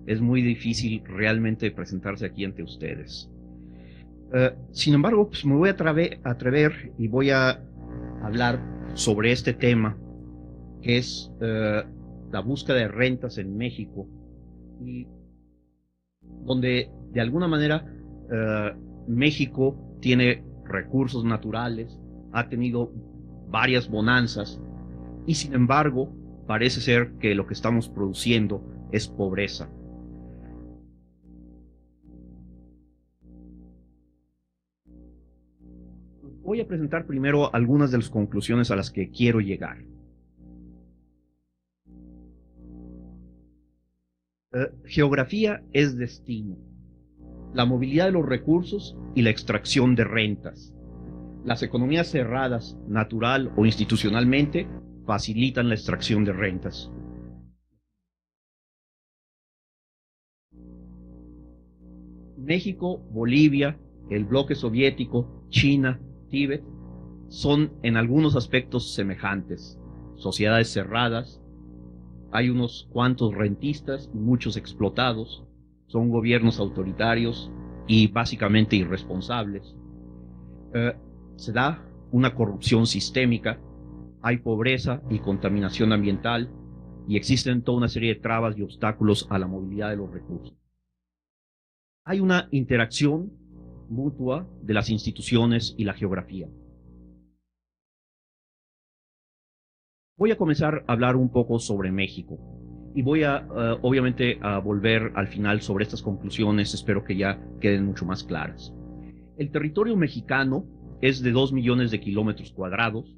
es muy difícil realmente presentarse aquí ante ustedes. Sin embargo, pues me voy a atrever y voy a hablar sobre este tema, que es la búsqueda de rentas en México, y donde de alguna manera México tiene recursos naturales, ha tenido varias bonanzas, y sin embargo parece ser que lo que estamos produciendo es pobreza. Voy a presentar primero algunas de las conclusiones a las que quiero llegar. Geografía es destino, la movilidad de los recursos y la extracción de rentas. Las economías cerradas, natural o institucionalmente, facilitan la extracción de rentas. México, Bolivia, el bloque soviético, China, Tíbet, son en algunos aspectos semejantes. Sociedades cerradas, hay unos cuantos rentistas y muchos explotados, son gobiernos autoritarios y básicamente irresponsables. Se da una corrupción sistémica, hay pobreza y contaminación ambiental, y existen toda una serie de trabas y obstáculos a la movilidad de los recursos. Hay una interacción mutua de las instituciones y la geografía. Voy a comenzar a hablar un poco sobre México y voy a, obviamente, a volver al final sobre estas conclusiones, espero que ya queden mucho más claras. El territorio mexicano es de 2 millones de kilómetros cuadrados,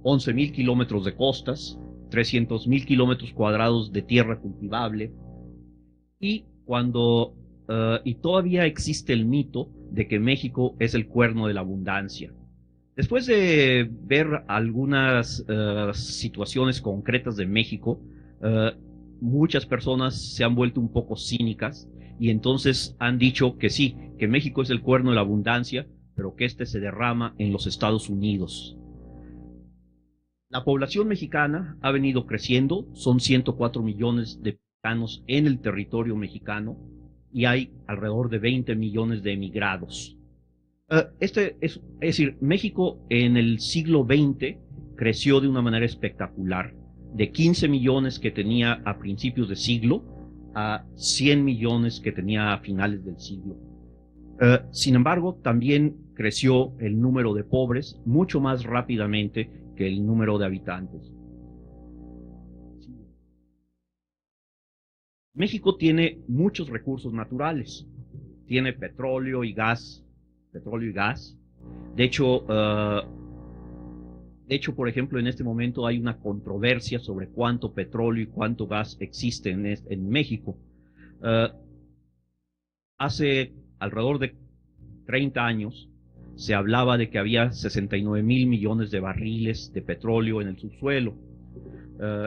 11,000 kilómetros de costas, 300,000 kilómetros cuadrados de tierra cultivable, y y todavía existe el mito de que México es el cuerno de la abundancia. Después de ver algunas situaciones concretas de México, muchas personas se han vuelto un poco cínicas y entonces han dicho que sí, que México es el cuerno de la abundancia, pero que este se derrama en los Estados Unidos. La población mexicana ha venido creciendo, son 104 millones de mexicanos en el territorio mexicano y hay alrededor de 20 millones de emigrados. Es decir, México en el siglo XX creció de una manera espectacular, de 15 millones que tenía a principios de siglo a 100 millones que tenía a finales del siglo. Sin embargo, también creció el número de pobres mucho más rápidamente que el número de habitantes. México tiene muchos recursos naturales, tiene petróleo y gas. De hecho, por ejemplo, en este momento hay una controversia sobre cuánto petróleo y cuánto gas existe en México. Hace alrededor de 30 años se hablaba de que había 69,000 millones de barriles de petróleo en el subsuelo.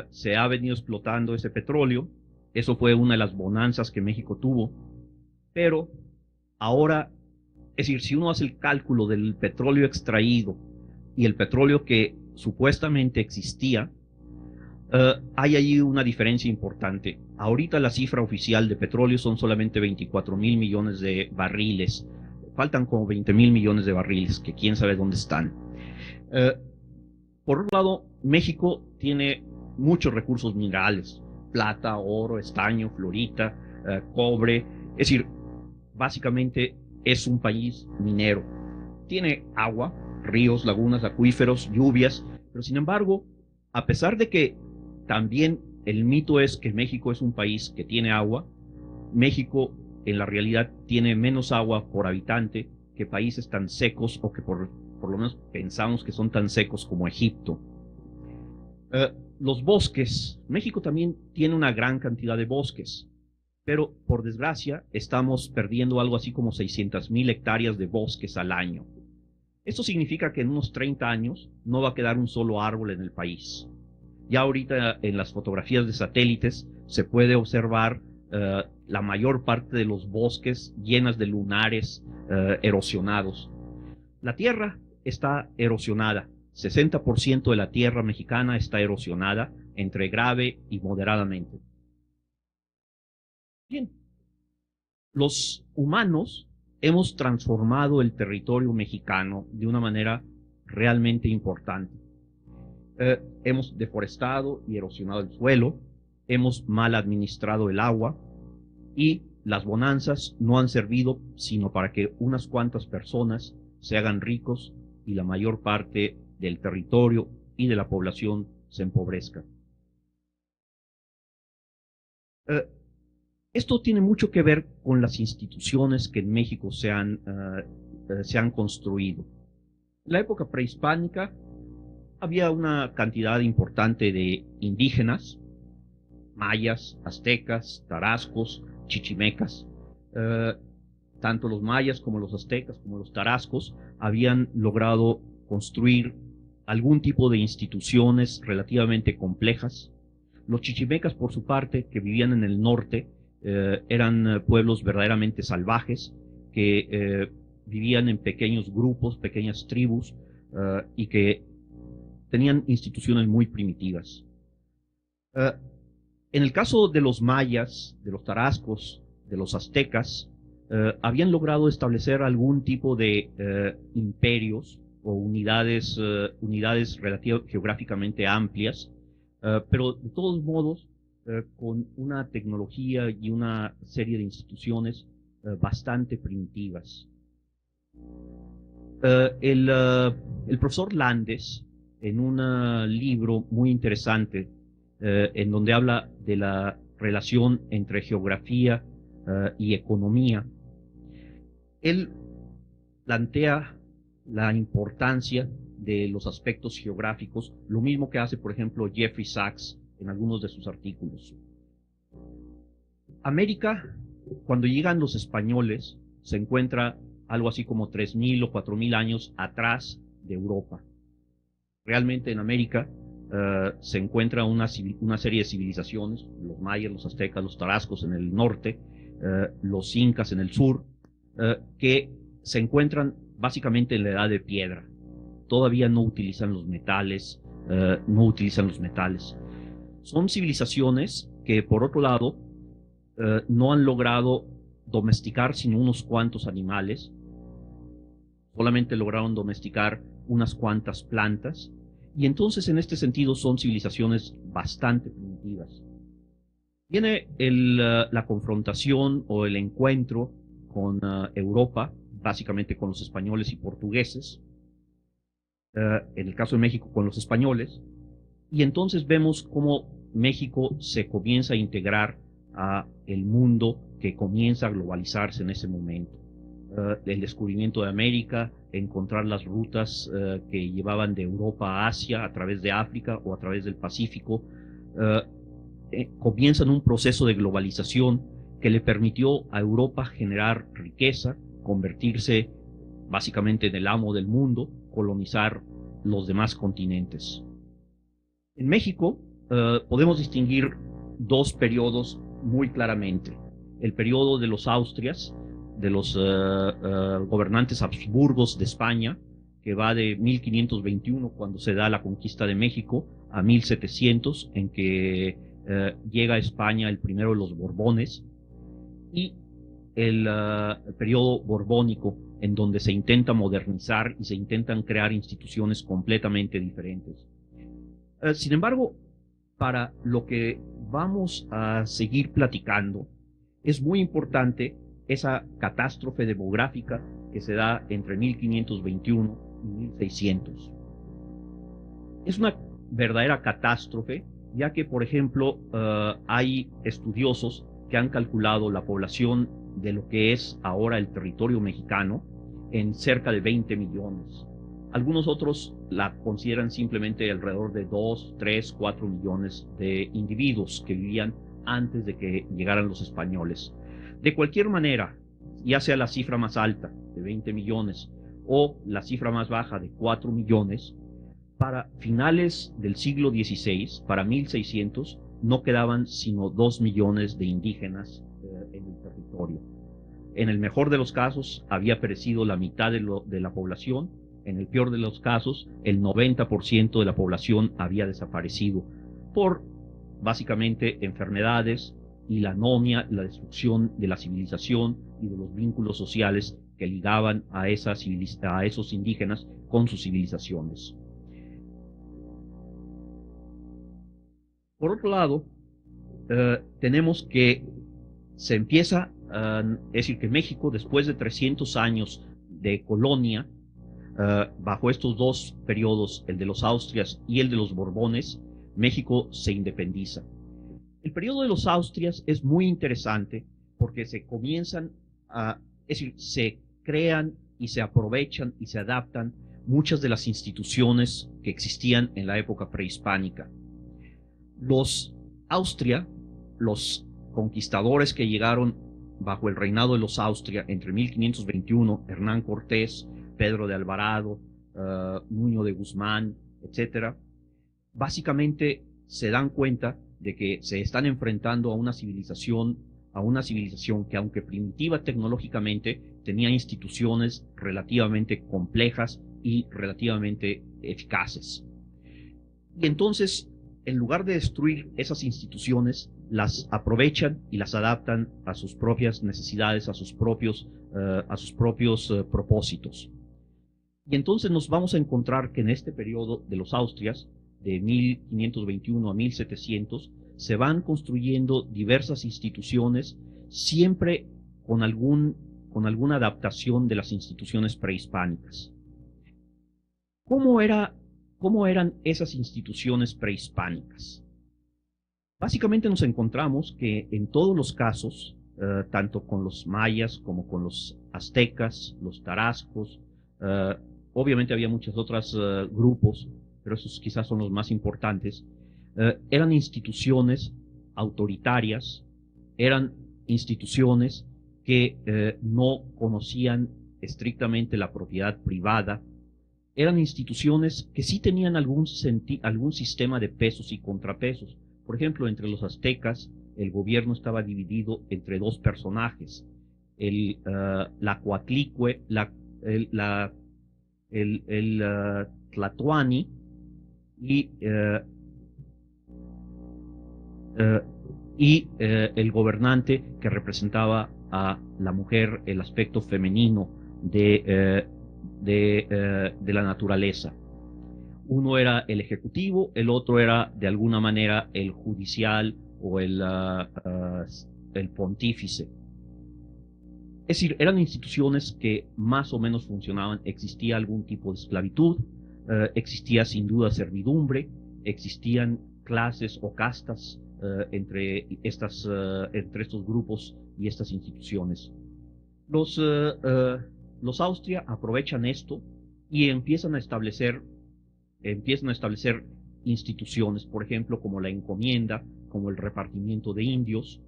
Se ha venido explotando ese petróleo, eso fue una de las bonanzas que México tuvo, pero ahora, es decir, si uno hace el cálculo del petróleo extraído y el petróleo que supuestamente existía, hay allí una diferencia importante. Ahorita la cifra oficial de petróleo son solamente 24,000 millones de barriles. Faltan como 20,000 millones de barriles, que quién sabe dónde están. Por otro lado, México tiene muchos recursos minerales, plata, oro, estaño, fluorita, cobre. Es decir, básicamente es un país minero. Tiene agua, ríos, lagunas, acuíferos, lluvias, pero sin embargo, a pesar de que también el mito es que México es un país que tiene agua, México en la realidad tiene menos agua por habitante que países tan secos, o que por lo menos pensamos que son tan secos como Egipto. Los bosques, México también tiene una gran cantidad de bosques, pero por desgracia estamos perdiendo algo así como 600,000 hectáreas de bosques al año. Esto significa que en unos 30 años no va a quedar un solo árbol en el país. Ya ahorita en las fotografías de satélites se puede observar la mayor parte de los bosques llenas de lunares erosionados. La tierra está erosionada, 60% de la tierra mexicana está erosionada entre grave y moderadamente. Bien, los humanos hemos transformado el territorio mexicano de una manera realmente importante. Hemos deforestado y erosionado el suelo, hemos mal administrado el agua y las bonanzas no han servido sino para que unas cuantas personas se hagan ricos y la mayor parte del territorio y de la población se empobrezca. Esto tiene mucho que ver con las instituciones que en México se han construido. En la época prehispánica había una cantidad importante de indígenas, mayas, aztecas, tarascos, chichimecas. Tanto los mayas como los aztecas como los tarascos habían logrado construir algún tipo de instituciones relativamente complejas. Los chichimecas, por su parte, que vivían en el norte, eran pueblos verdaderamente salvajes que vivían en pequeños grupos, pequeñas tribus, y que tenían instituciones muy primitivas. En el caso de los mayas, de los tarascos, de los aztecas, habían logrado establecer algún tipo de imperios o unidades geográficamente amplias, pero de todos modos con una tecnología y una serie de instituciones bastante primitivas. El profesor Landes, en un libro muy interesante, en donde habla de la relación entre geografía y economía, él plantea la importancia de los aspectos geográficos, lo mismo que hace, por ejemplo, Jeffrey Sachs en algunos de sus artículos. América, cuando llegan los españoles, se encuentra algo así como 3.000 o 4.000 años atrás de Europa. Realmente en América se encuentra una serie de civilizaciones, los mayas, los aztecas, los tarascos en el norte, los incas en el sur, que se encuentran básicamente en la edad de piedra. Todavía no utilizan los metales, Son civilizaciones que, por otro lado, no han logrado domesticar sino unos cuantos animales, solamente lograron domesticar unas cuantas plantas, y entonces en este sentido son civilizaciones bastante primitivas. Viene la confrontación o el encuentro con Europa, básicamente con los españoles y portugueses, en el caso de México con los españoles, y entonces vemos cómo México se comienza a integrar a el mundo que comienza a globalizarse en ese momento. El descubrimiento de América, encontrar las rutas que llevaban de Europa a Asia a través de África o a través del Pacífico, comienzan un proceso de globalización que le permitió a Europa generar riqueza, convertirse básicamente en el amo del mundo, colonizar los demás continentes. En México podemos distinguir dos periodos muy claramente. El periodo de los Austrias, de los gobernantes Habsburgos de España, que va de 1521, cuando se da la conquista de México, a 1700, en que llega a España el primero de los Borbones, y el periodo borbónico, en donde se intenta modernizar y se intentan crear instituciones completamente diferentes. Sin embargo, para lo que vamos a seguir platicando, es muy importante esa catástrofe demográfica que se da entre 1521 y 1600. Es una verdadera catástrofe, ya que, por ejemplo, hay estudiosos que han calculado la población de lo que es ahora el territorio mexicano en cerca de 20 millones. Algunos otros la consideran simplemente alrededor de 2, 3, 4 millones de individuos que vivían antes de que llegaran los españoles. De cualquier manera, ya sea la cifra más alta, de 20 millones, o la cifra más baja, de 4 millones, para finales del siglo XVI, para 1600, no quedaban sino 2 millones de indígenas en el territorio. En el mejor de los casos, había perecido la mitad de la población. En el peor de los casos, el 90% de la población había desaparecido por, básicamente, enfermedades, y la anomia, la destrucción de la civilización y de los vínculos sociales que ligaban a esos indígenas con sus civilizaciones. Por otro lado, tenemos que se empieza, es decir, que México, después de 300 años de colonia, bajo estos dos periodos, el de los Austrias y el de los Borbones, México se independiza. El periodo de los Austrias es muy interesante porque se comienzan es decir, se crean y se aprovechan y se adaptan muchas de las instituciones que existían en la época prehispánica. Los Austria, los conquistadores que llegaron bajo el reinado de los Austria entre 1521, Hernán Cortés, Pedro de Alvarado, Nuño de Guzmán, etc., básicamente se dan cuenta de que se están enfrentando a una civilización que, aunque primitiva tecnológicamente, tenía instituciones relativamente complejas y relativamente eficaces. Y entonces, en lugar de destruir esas instituciones, las aprovechan y las adaptan a sus propias necesidades, a sus propios propósitos. Y entonces nos vamos a encontrar que en este periodo de los Austrias, de 1521 a 1700, se van construyendo diversas instituciones, siempre con alguna adaptación de las instituciones prehispánicas. ¿Cómo eran esas instituciones prehispánicas? Básicamente nos encontramos que en todos los casos, tanto con los mayas como con los aztecas, los tarascos, obviamente había muchos otros grupos, pero esos quizás son los más importantes, eran instituciones autoritarias, eran instituciones que no conocían estrictamente la propiedad privada, eran instituciones que sí tenían algún sistema de pesos y contrapesos. Por ejemplo, entre los aztecas, el gobierno estaba dividido entre dos personajes, el Tlatoani y el gobernante que representaba a la mujer, el aspecto femenino de la naturaleza. Uno era el ejecutivo, el otro era de alguna manera el judicial o el pontífice. Es decir, eran instituciones que más o menos funcionaban, existía algún tipo de esclavitud, existía sin duda servidumbre, existían clases o castas entre estos grupos y estas instituciones. Los Austria aprovechan esto y empiezan a establecer instituciones, por ejemplo, como la encomienda, como el repartimiento de indios,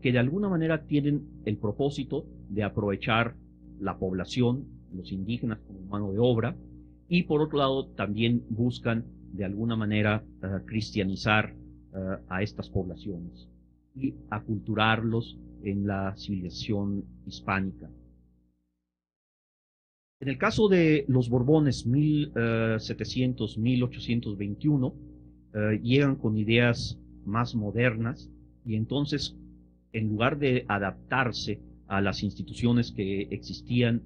que de alguna manera tienen el propósito de aprovechar la población, los indígenas como mano de obra, y por otro lado también buscan de alguna manera cristianizar a estas poblaciones y aculturarlos en la civilización hispánica. En el caso de los Borbones, 1700-1821, llegan con ideas más modernas y entonces, en lugar de adaptarse a las instituciones que existían,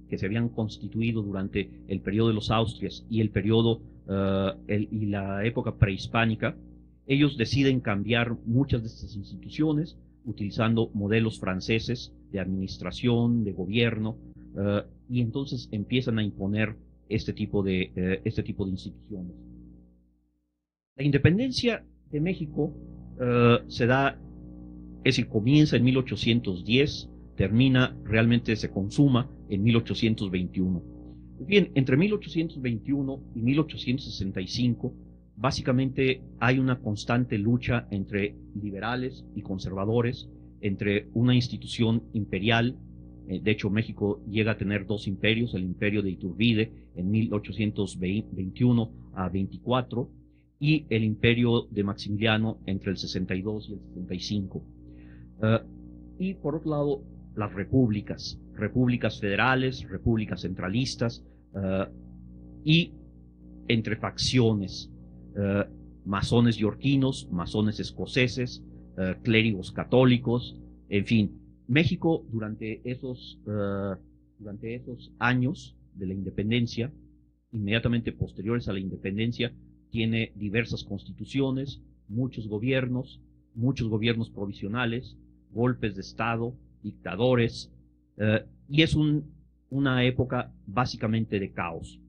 que se habían constituido durante el periodo de los Austrias y el periodo y la época prehispánica, ellos deciden cambiar muchas de estas instituciones utilizando modelos franceses de administración, de gobierno, y entonces empiezan a imponer este tipo de instituciones. La independencia de México se da, es decir, comienza en 1810, se consuma en 1821. Bien, entre 1821 y 1865, básicamente hay una constante lucha entre liberales y conservadores, entre una institución imperial. De hecho, México llega a tener dos imperios, el imperio de Iturbide en 1821 a 24 y el imperio de Maximiliano entre el 62 y el 65. Y por otro lado, las repúblicas federales, repúblicas centralistas y entre facciones, masones yorquinos, masones escoceses, clérigos católicos, en fin. México durante esos años de la independencia, inmediatamente posteriores a la independencia, tiene diversas constituciones, muchos gobiernos provisionales, golpes de Estado, dictadores, y es una época básicamente de caos.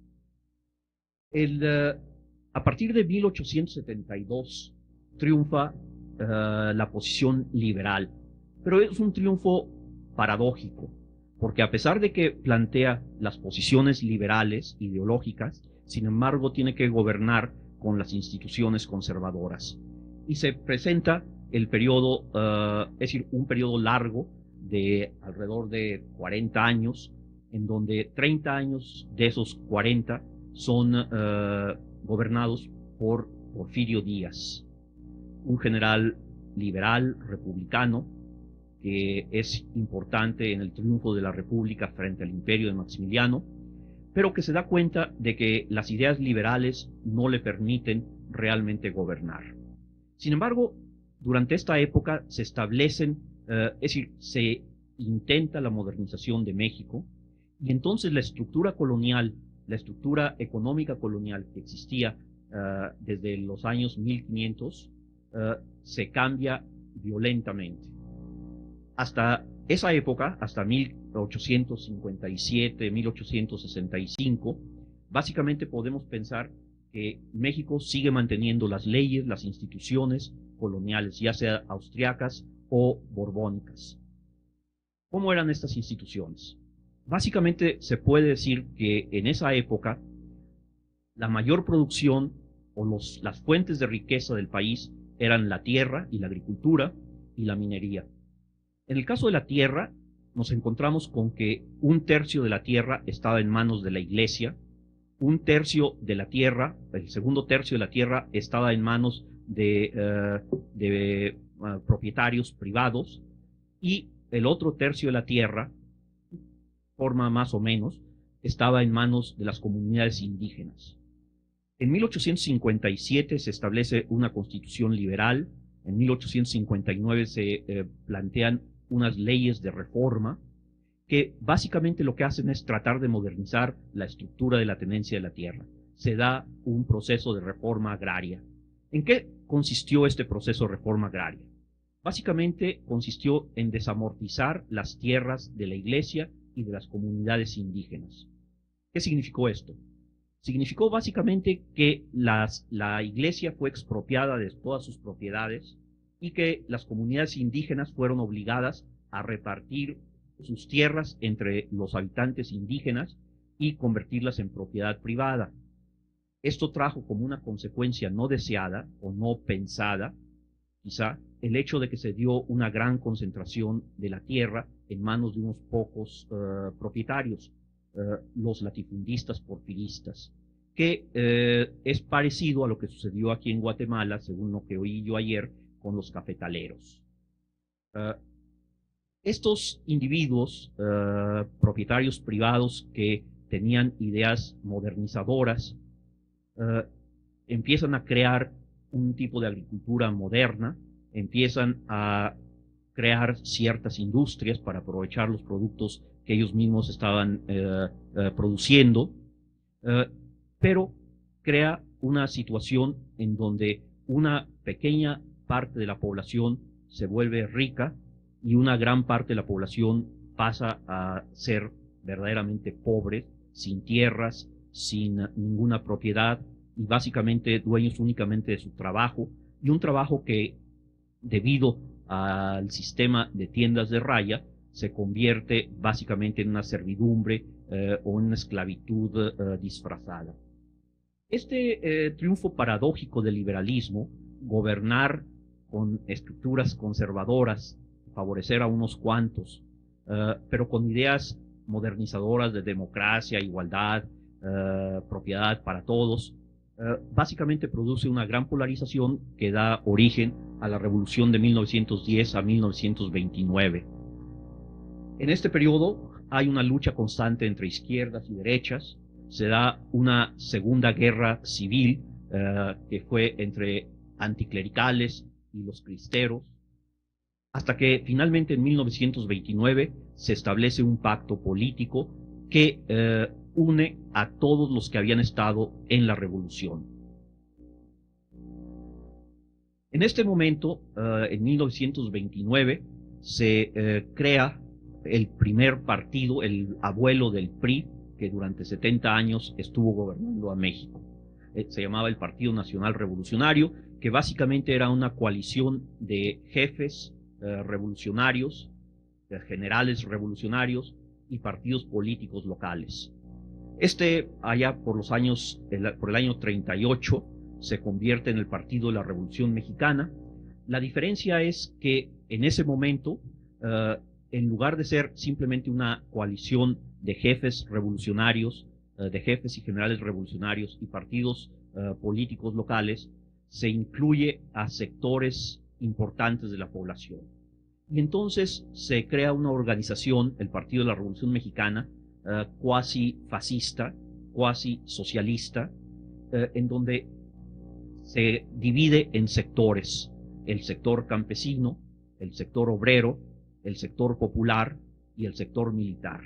A partir de 1872 triunfa la posición liberal, pero es un triunfo paradójico, porque a pesar de que plantea las posiciones liberales, ideológicas, sin embargo tiene que gobernar con las instituciones conservadoras. Y se presenta el periodo, es decir, un periodo largo de alrededor de 40 años, en donde 30 años de esos 40 son gobernados por Porfirio Díaz, un general liberal, republicano, que es importante en el triunfo de la República frente al imperio de Maximiliano, pero que se da cuenta de que las ideas liberales no le permiten realmente gobernar. Sin embargo, durante esta época se establecen, es decir, se intenta la modernización de México, y entonces la estructura colonial, la estructura económica colonial que existía desde los años 1500, se cambia violentamente. Hasta esa época, hasta 1857, 1865, básicamente podemos pensar que México sigue manteniendo las leyes, las instituciones coloniales, ya sea austriacas o borbónicas. ¿Cómo eran estas instituciones? Básicamente se puede decir que en esa época la mayor producción o las fuentes de riqueza del país eran la tierra y la agricultura y la minería. En el caso de la tierra, nos encontramos con que un tercio de la tierra estaba en manos de la iglesia, un tercio de la tierra, el segundo tercio de la tierra estaba en manos de propietarios privados, y el otro tercio de la tierra, forma más o menos, estaba en manos de las comunidades indígenas. En 1857 se establece una constitución liberal, en 1859 se plantean unas leyes de reforma que básicamente lo que hacen es tratar de modernizar la estructura de la tenencia de la tierra. Se da un proceso de reforma agraria. ¿En qué consistió este proceso de reforma agraria? Básicamente consistió en desamortizar las tierras de la iglesia y de las comunidades indígenas. ¿Qué significó esto? Significó básicamente que la iglesia fue expropiada de todas sus propiedades y que las comunidades indígenas fueron obligadas a repartir sus tierras entre los habitantes indígenas y convertirlas en propiedad privada. Esto trajo como una consecuencia no deseada o no pensada, quizá, el hecho de que se dio una gran concentración de la tierra en manos de unos pocos propietarios, los latifundistas porfiristas, que es parecido a lo que sucedió aquí en Guatemala, según lo que oí yo ayer, con los cafetaleros. Estos individuos, propietarios privados que tenían ideas modernizadoras, empiezan a crear un tipo de agricultura moderna, empiezan a crear ciertas industrias para aprovechar los productos que ellos mismos estaban produciendo, pero crea una situación en donde una pequeña parte de la población se vuelve rica y una gran parte de la población pasa a ser verdaderamente pobre, sin tierras, sin ninguna propiedad y básicamente dueños únicamente de su trabajo, y un trabajo que, debido al sistema de tiendas de raya, se convierte básicamente en una servidumbre o en una esclavitud disfrazada. Este triunfo paradójico del liberalismo, gobernar con estructuras conservadoras, favorecer a unos cuantos, pero con ideas modernizadoras de democracia, igualdad, propiedad para todos, básicamente produce una gran polarización que da origen a la revolución de 1910 a 1929. En este periodo hay una lucha constante entre izquierdas y derechas, se da una segunda guerra civil que fue entre anticlericales y los cristeros, hasta que finalmente en 1929 se establece un pacto político que une a todos los que habían estado en la revolución. En este momento, en 1929, se crea el primer partido, el abuelo del PRI, que durante 70 años estuvo gobernando a México. Se llamaba el Partido Nacional Revolucionario, que básicamente era una coalición de jefes revolucionarios, de generales revolucionarios y partidos políticos locales. Allá por el año 38, se convierte en el Partido de la Revolución Mexicana. La diferencia es que en ese momento, en lugar de ser simplemente una coalición de jefes revolucionarios, de jefes y generales revolucionarios y partidos políticos locales, se incluye a sectores importantes de la población. Y entonces se crea una organización, el Partido de la Revolución Mexicana, cuasi fascista, cuasi socialista, en donde se divide en sectores: el sector campesino, el sector obrero, el sector popular y el sector militar.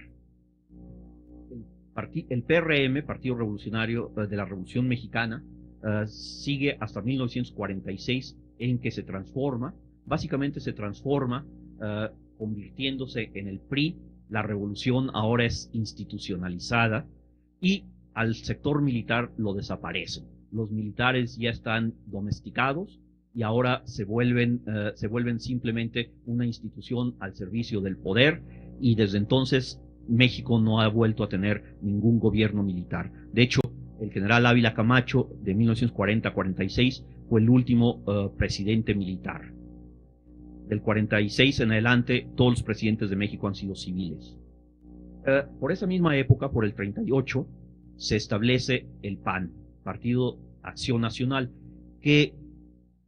El PRM, Partido Revolucionario de la Revolución Mexicana, sigue hasta 1946, en que se transforma, básicamente se transforma, convirtiéndose en el PRI. La revolución ahora es institucionalizada y al sector militar lo desaparecen. Los militares ya están domesticados y ahora se vuelven simplemente una institución al servicio del poder, y desde entonces México no ha vuelto a tener ningún gobierno militar. De hecho, el general Ávila Camacho, de 1940 a 46, fue el último presidente militar. Del 46 en adelante, todos los presidentes de México han sido civiles. Por esa misma época, por el 38, se establece el PAN, Partido Acción Nacional, que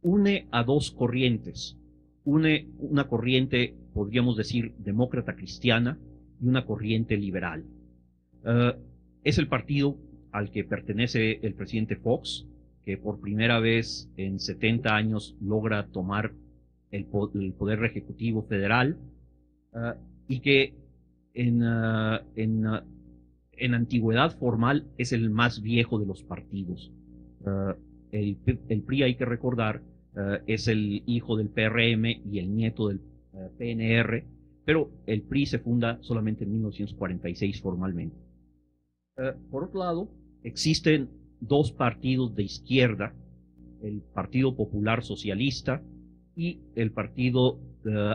une a dos corrientes. Une una corriente, podríamos decir, demócrata cristiana, y una corriente liberal. Es el partido al que pertenece el presidente Fox, que por primera vez en 70 años logra tomar el poder ejecutivo federal, y que en antigüedad formal es el más viejo de los partidos. El PRI, hay que recordar, es el hijo del PRM y el nieto del PNR, pero el PRI se funda solamente en 1946 formalmente. Por otro lado, existen dos partidos de izquierda: el Partido Popular Socialista y el Partido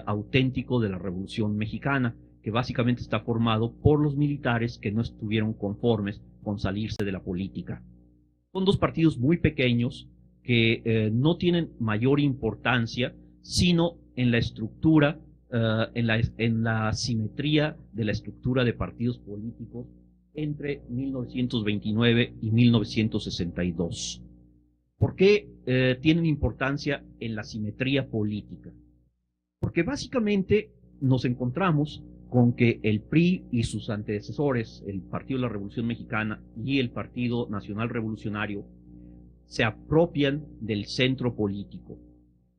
Auténtico de la Revolución Mexicana, que básicamente está formado por los militares que no estuvieron conformes con salirse de la política. Son dos partidos muy pequeños que no tienen mayor importancia, sino en la estructura, en la simetría de la estructura de partidos políticos entre 1929 y 1962. ¿Por qué tienen importancia en la simetría política? Porque básicamente nos encontramos con que el PRI y sus antecesores, el Partido de la Revolución Mexicana y el Partido Nacional Revolucionario, se apropian del centro político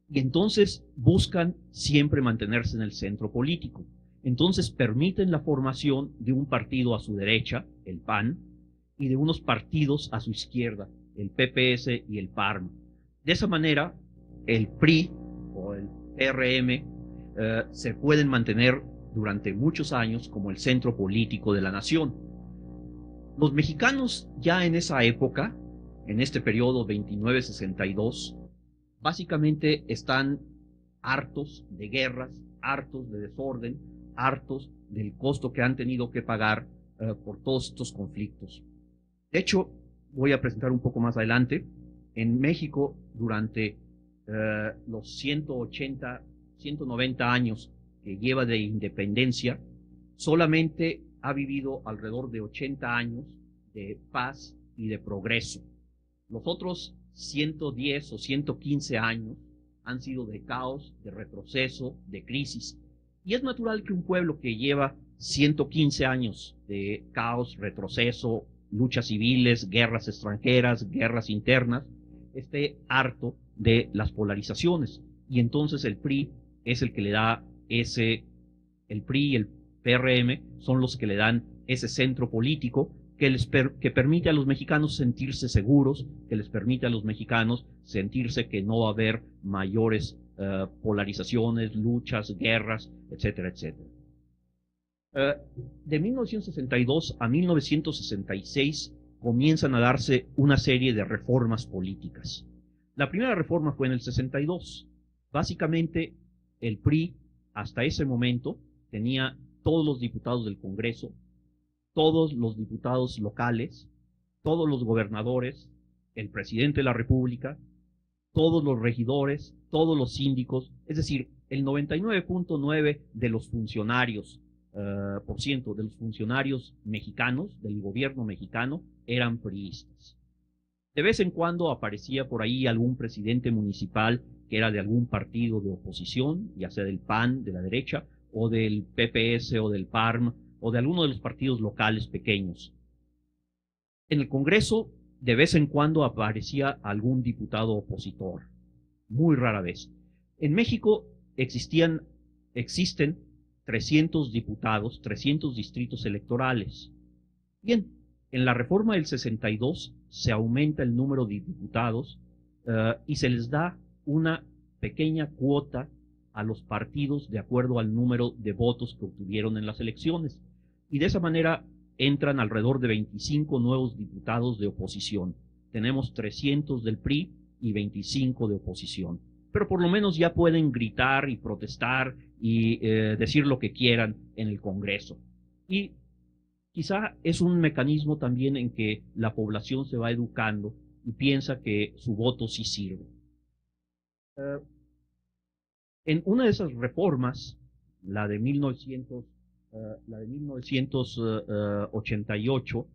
y entonces buscan siempre mantenerse en el centro político. Entonces permiten la formación de un partido a su derecha, el PAN, y de unos partidos a su izquierda, el PPS y el PARM. De esa manera, el PRI o el PRM se pueden mantener durante muchos años como el centro político de la nación. Los mexicanos ya en esa época, en este periodo 29-62, básicamente están hartos de guerras, hartos de desorden, hartos del costo que han tenido que pagar por todos estos conflictos. De hecho, voy a presentar un poco más adelante, en México durante los 180, 190 años que lleva de independencia, solamente ha vivido alrededor de 80 años de paz y de progreso. Los otros 110 o 115 años han sido de caos, de retroceso, de crisis. Y es natural que un pueblo que lleva 115 años de caos, retroceso, luchas civiles, guerras extranjeras, guerras internas, esté harto de las polarizaciones. Y entonces el PRI es el que le da el PRI y el PRM son los que le dan ese centro político que permite a los mexicanos sentirse seguros, que les permite a los mexicanos sentirse que no va a haber mayores polarizaciones, luchas, guerras, etcétera, etcétera. De 1962 a 1966 comienzan a darse una serie de reformas políticas. La primera reforma fue en el 62. Básicamente, el PRI hasta ese momento tenía todos los diputados del Congreso, todos los diputados locales, todos los gobernadores, el presidente de la República, todos los regidores, todos los síndicos, es decir, el 99.9 de los funcionarios, por ciento de los funcionarios mexicanos, del gobierno mexicano, eran priistas. De vez en cuando aparecía por ahí algún presidente municipal que era de algún partido de oposición, ya sea del PAN, de la derecha, o del PPS, o del PARM, o de alguno de los partidos locales pequeños. En el Congreso, de vez en cuando aparecía algún diputado opositor, muy rara vez. En México existen 300 diputados, 300 distritos electorales. Bien, en la reforma del 62 se aumenta el número de diputados y se les da una pequeña cuota a los partidos de acuerdo al número de votos que obtuvieron en las elecciones. Y de esa manera entran alrededor de 25 nuevos diputados de oposición. Tenemos 300 del PRI y 25 de oposición. Pero por lo menos ya pueden gritar y protestar y decir lo que quieran en el Congreso. Y quizá es un mecanismo también en que la población se va educando y piensa que su voto sí sirve. En una de esas reformas, la de 1988,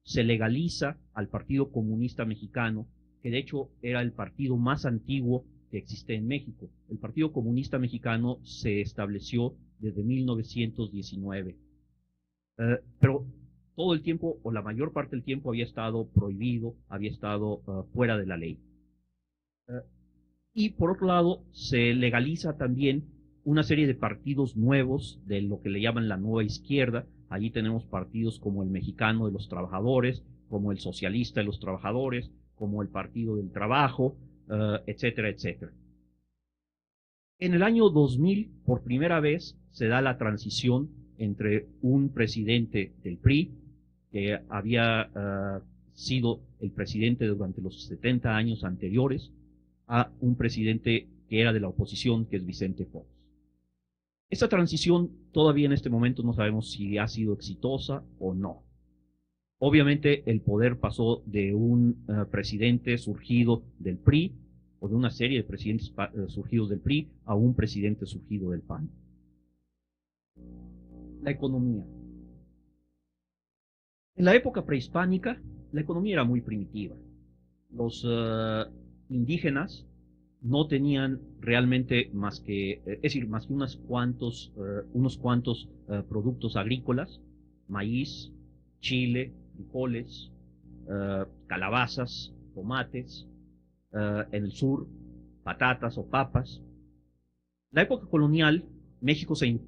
se legaliza al Partido Comunista Mexicano, que de hecho era el partido más antiguo que existe en México. El Partido Comunista Mexicano se estableció desde 1919, pero todo el tiempo, o la mayor parte del tiempo, había estado prohibido, había estado fuera de la ley. Y por otro lado, se legaliza también una serie de partidos nuevos de lo que le llaman la nueva izquierda. Allí tenemos partidos como el Mexicano de los Trabajadores, como el Socialista de los Trabajadores, como el Partido del Trabajo, etcétera, etcétera. En el año 2000, por primera vez, se da la transición entre un presidente del PRI, que había sido el presidente durante los 70 años anteriores, a un presidente que era de la oposición, que es Vicente Fox. Esta transición todavía en este momento no sabemos si ha sido exitosa o no. Obviamente el poder pasó de un presidente surgido del PRI, o de una serie de presidentes surgidos del PRI, a un presidente surgido del PAN. La economía. En la época prehispánica, la economía era muy primitiva. Los indígenas no tenían realmente más que, es decir, más que unos cuantos productos agrícolas, maíz, chile, frijoles, calabazas, tomates, en el sur, patatas o papas. En la época colonial, México se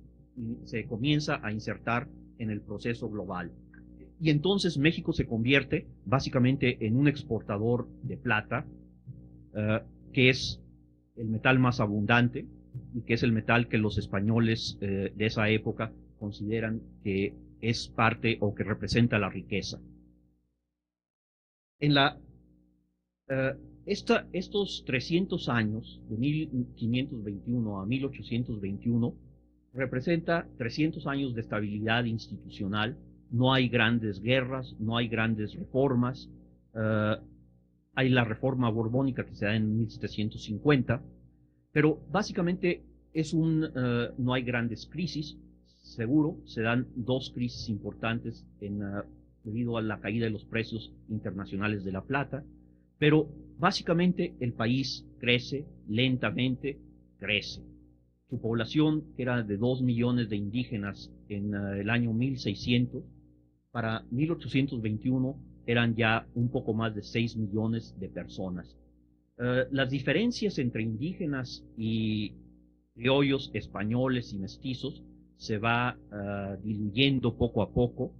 comienza a insertar en el proceso global. Y entonces México se convierte básicamente en un exportador de plata, que es el metal más abundante y que es el metal que los españoles de esa época consideran que es parte o que representa la riqueza. En estos 300 años, de 1521 a 1821, representa 300 años de estabilidad institucional. No hay grandes guerras, no hay grandes reformas. Hay la reforma borbónica que se da en 1750, pero básicamente no hay grandes crisis. Seguro se dan dos crisis importantes debido a la caída de los precios internacionales de la plata, pero básicamente el país crece lentamente, crece. Su población, que era de 2 millones de indígenas en el año 1600, para 1821 eran ya un poco más de 6 millones de personas. Las diferencias entre indígenas y criollos, españoles y mestizos se va diluyendo poco a poco.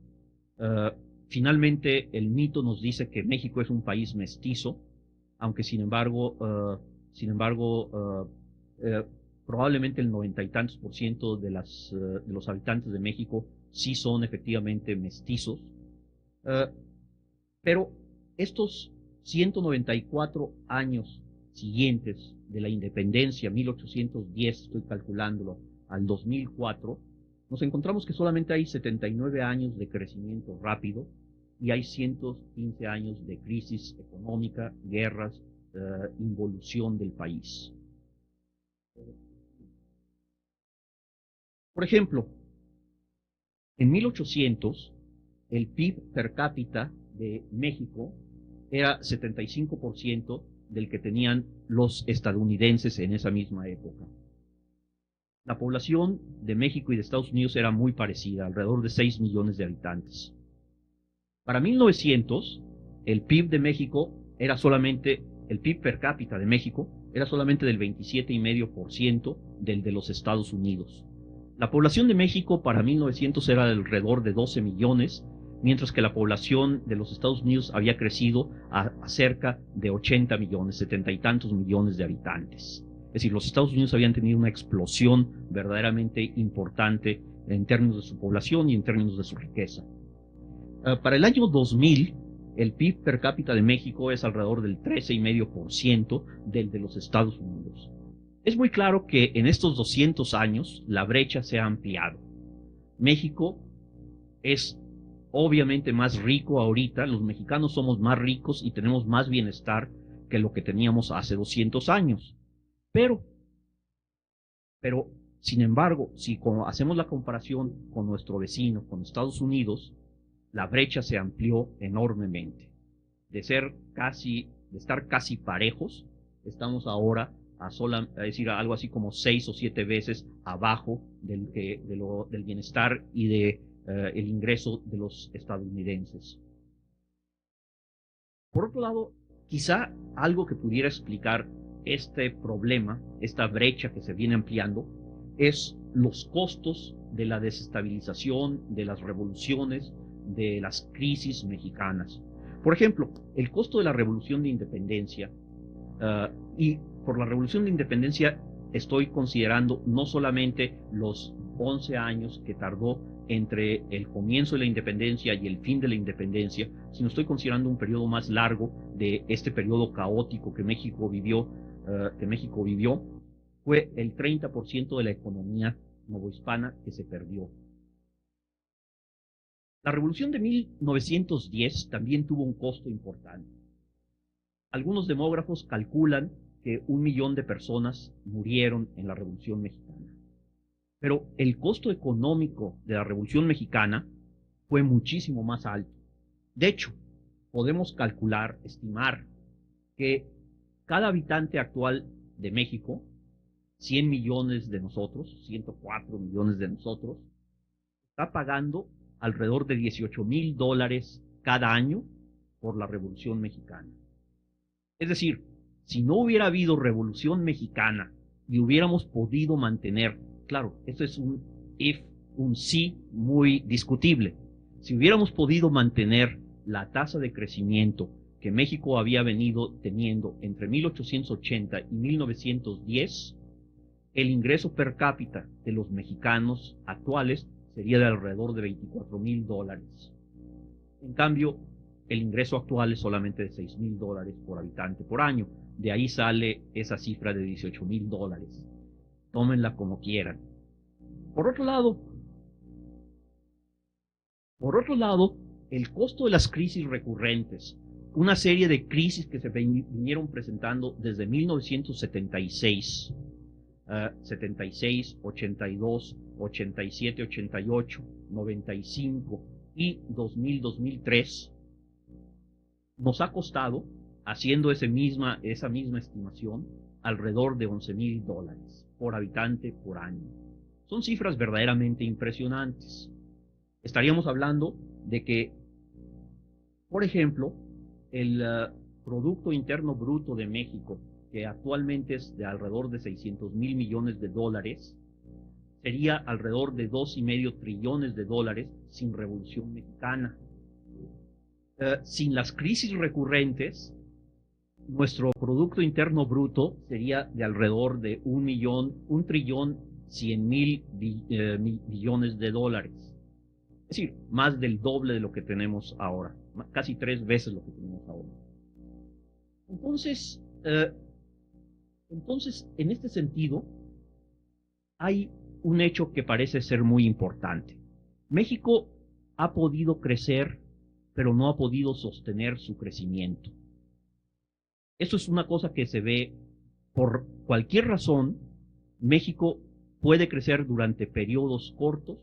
Finalmente, el mito nos dice que México es un país mestizo, aunque sin embargo, probablemente el 90 y tantos por ciento de los habitantes de México sí son efectivamente mestizos. Pero estos 194 años siguientes de la independencia, 1810, estoy calculándolo, al 2004, nos encontramos que solamente hay 79 años de crecimiento rápido y hay 115 años de crisis económica, guerras, involución del país. Por ejemplo, en 1800, el PIB per cápita de México era 75% del que tenían los estadounidenses en esa misma época. La población de México y de Estados Unidos era muy parecida, alrededor de 6 millones de habitantes. Para 1900, el PIB de México era solamente, el PIB per cápita de México era solamente del 27,5% del de los Estados Unidos. La población de México para 1900 era de alrededor de 12 millones, mientras que la población de los Estados Unidos había crecido a cerca de 80 millones, 70 y tantos millones de habitantes. Es decir, los Estados Unidos habían tenido una explosión verdaderamente importante en términos de su población y en términos de su riqueza. Para el año 2000, el PIB per cápita de México es alrededor del 13,5% del de los Estados Unidos. Es muy claro que en estos 200 años la brecha se ha ampliado. México es obviamente más rico ahorita, los mexicanos somos más ricos y tenemos más bienestar que lo que teníamos hace 200 años. Pero, sin embargo, si hacemos la comparación con nuestro vecino, con Estados Unidos, la brecha se amplió enormemente. De estar casi parejos, estamos ahora a decir algo así como 6 o 7 veces abajo del bienestar y el ingreso de los estadounidenses. Por otro lado, quizá algo que pudiera explicar este problema, esta brecha que se viene ampliando, es los costos de la desestabilización, de las revoluciones, de las crisis mexicanas. Por ejemplo, el costo de la Revolución de Independencia, y por la Revolución de Independencia estoy considerando no solamente los 11 años que tardó entre el comienzo de la independencia y el fin de la independencia, sino estoy considerando un periodo más largo de este periodo caótico que México vivió, fue el 30% de la economía novohispana que se perdió. La Revolución de 1910 también tuvo un costo importante. Algunos demógrafos calculan que 1 millón de personas murieron en la Revolución Mexicana. Pero el costo económico de la Revolución Mexicana fue muchísimo más alto. De hecho, podemos estimar que cada habitante actual de México, 100 millones de nosotros, 104 millones de nosotros, está pagando alrededor de $18,000 cada año por la Revolución Mexicana. Es decir, si no hubiera habido Revolución Mexicana y hubiéramos podido mantener, claro, esto es un sí muy discutible, si hubiéramos podido mantener la tasa de crecimiento que México había venido teniendo entre 1880 y 1910, el ingreso per cápita de los mexicanos actuales sería de alrededor de $24,000. En cambio, el ingreso actual es solamente de $6,000 por habitante por año. De ahí sale esa cifra de $18,000. Tómenla como quieran. Por otro lado, el costo de las crisis recurrentes, una serie de crisis que se vinieron presentando desde 1976, 76, 82, 87, 88, 95 y 2000-2003, nos ha costado, haciendo esa misma estimación, alrededor de $11,000 por habitante por año. Son cifras verdaderamente impresionantes. Estaríamos hablando de que, por ejemplo, el Producto Interno Bruto de México que actualmente es de alrededor de 600,000 millones de dólares, sería alrededor de 2,5 trillones de dólares sin Revolución Mexicana. Sin las crisis recurrentes, nuestro Producto Interno Bruto sería de alrededor de 1,100,000 billones de dólares. Es decir, más del doble de lo que tenemos ahora, casi 3 veces lo que tenemos ahora. Entonces, en este sentido, hay un hecho que parece ser muy importante. México ha podido crecer, pero no ha podido sostener su crecimiento. Eso es una cosa que se ve por cualquier razón. México puede crecer durante periodos cortos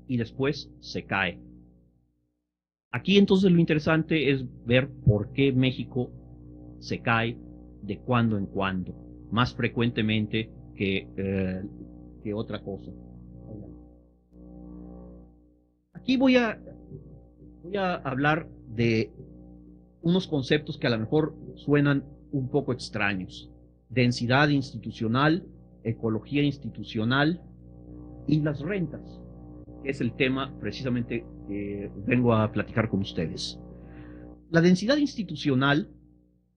y después se cae. Aquí entonces lo interesante es ver por qué México se cae de cuando en cuando, más frecuentemente que otra cosa. Aquí voy a hablar de unos conceptos que a lo mejor suenan un poco extraños: densidad institucional, ecología institucional y las rentas, que es el tema precisamente que vengo a platicar con ustedes. La densidad institucional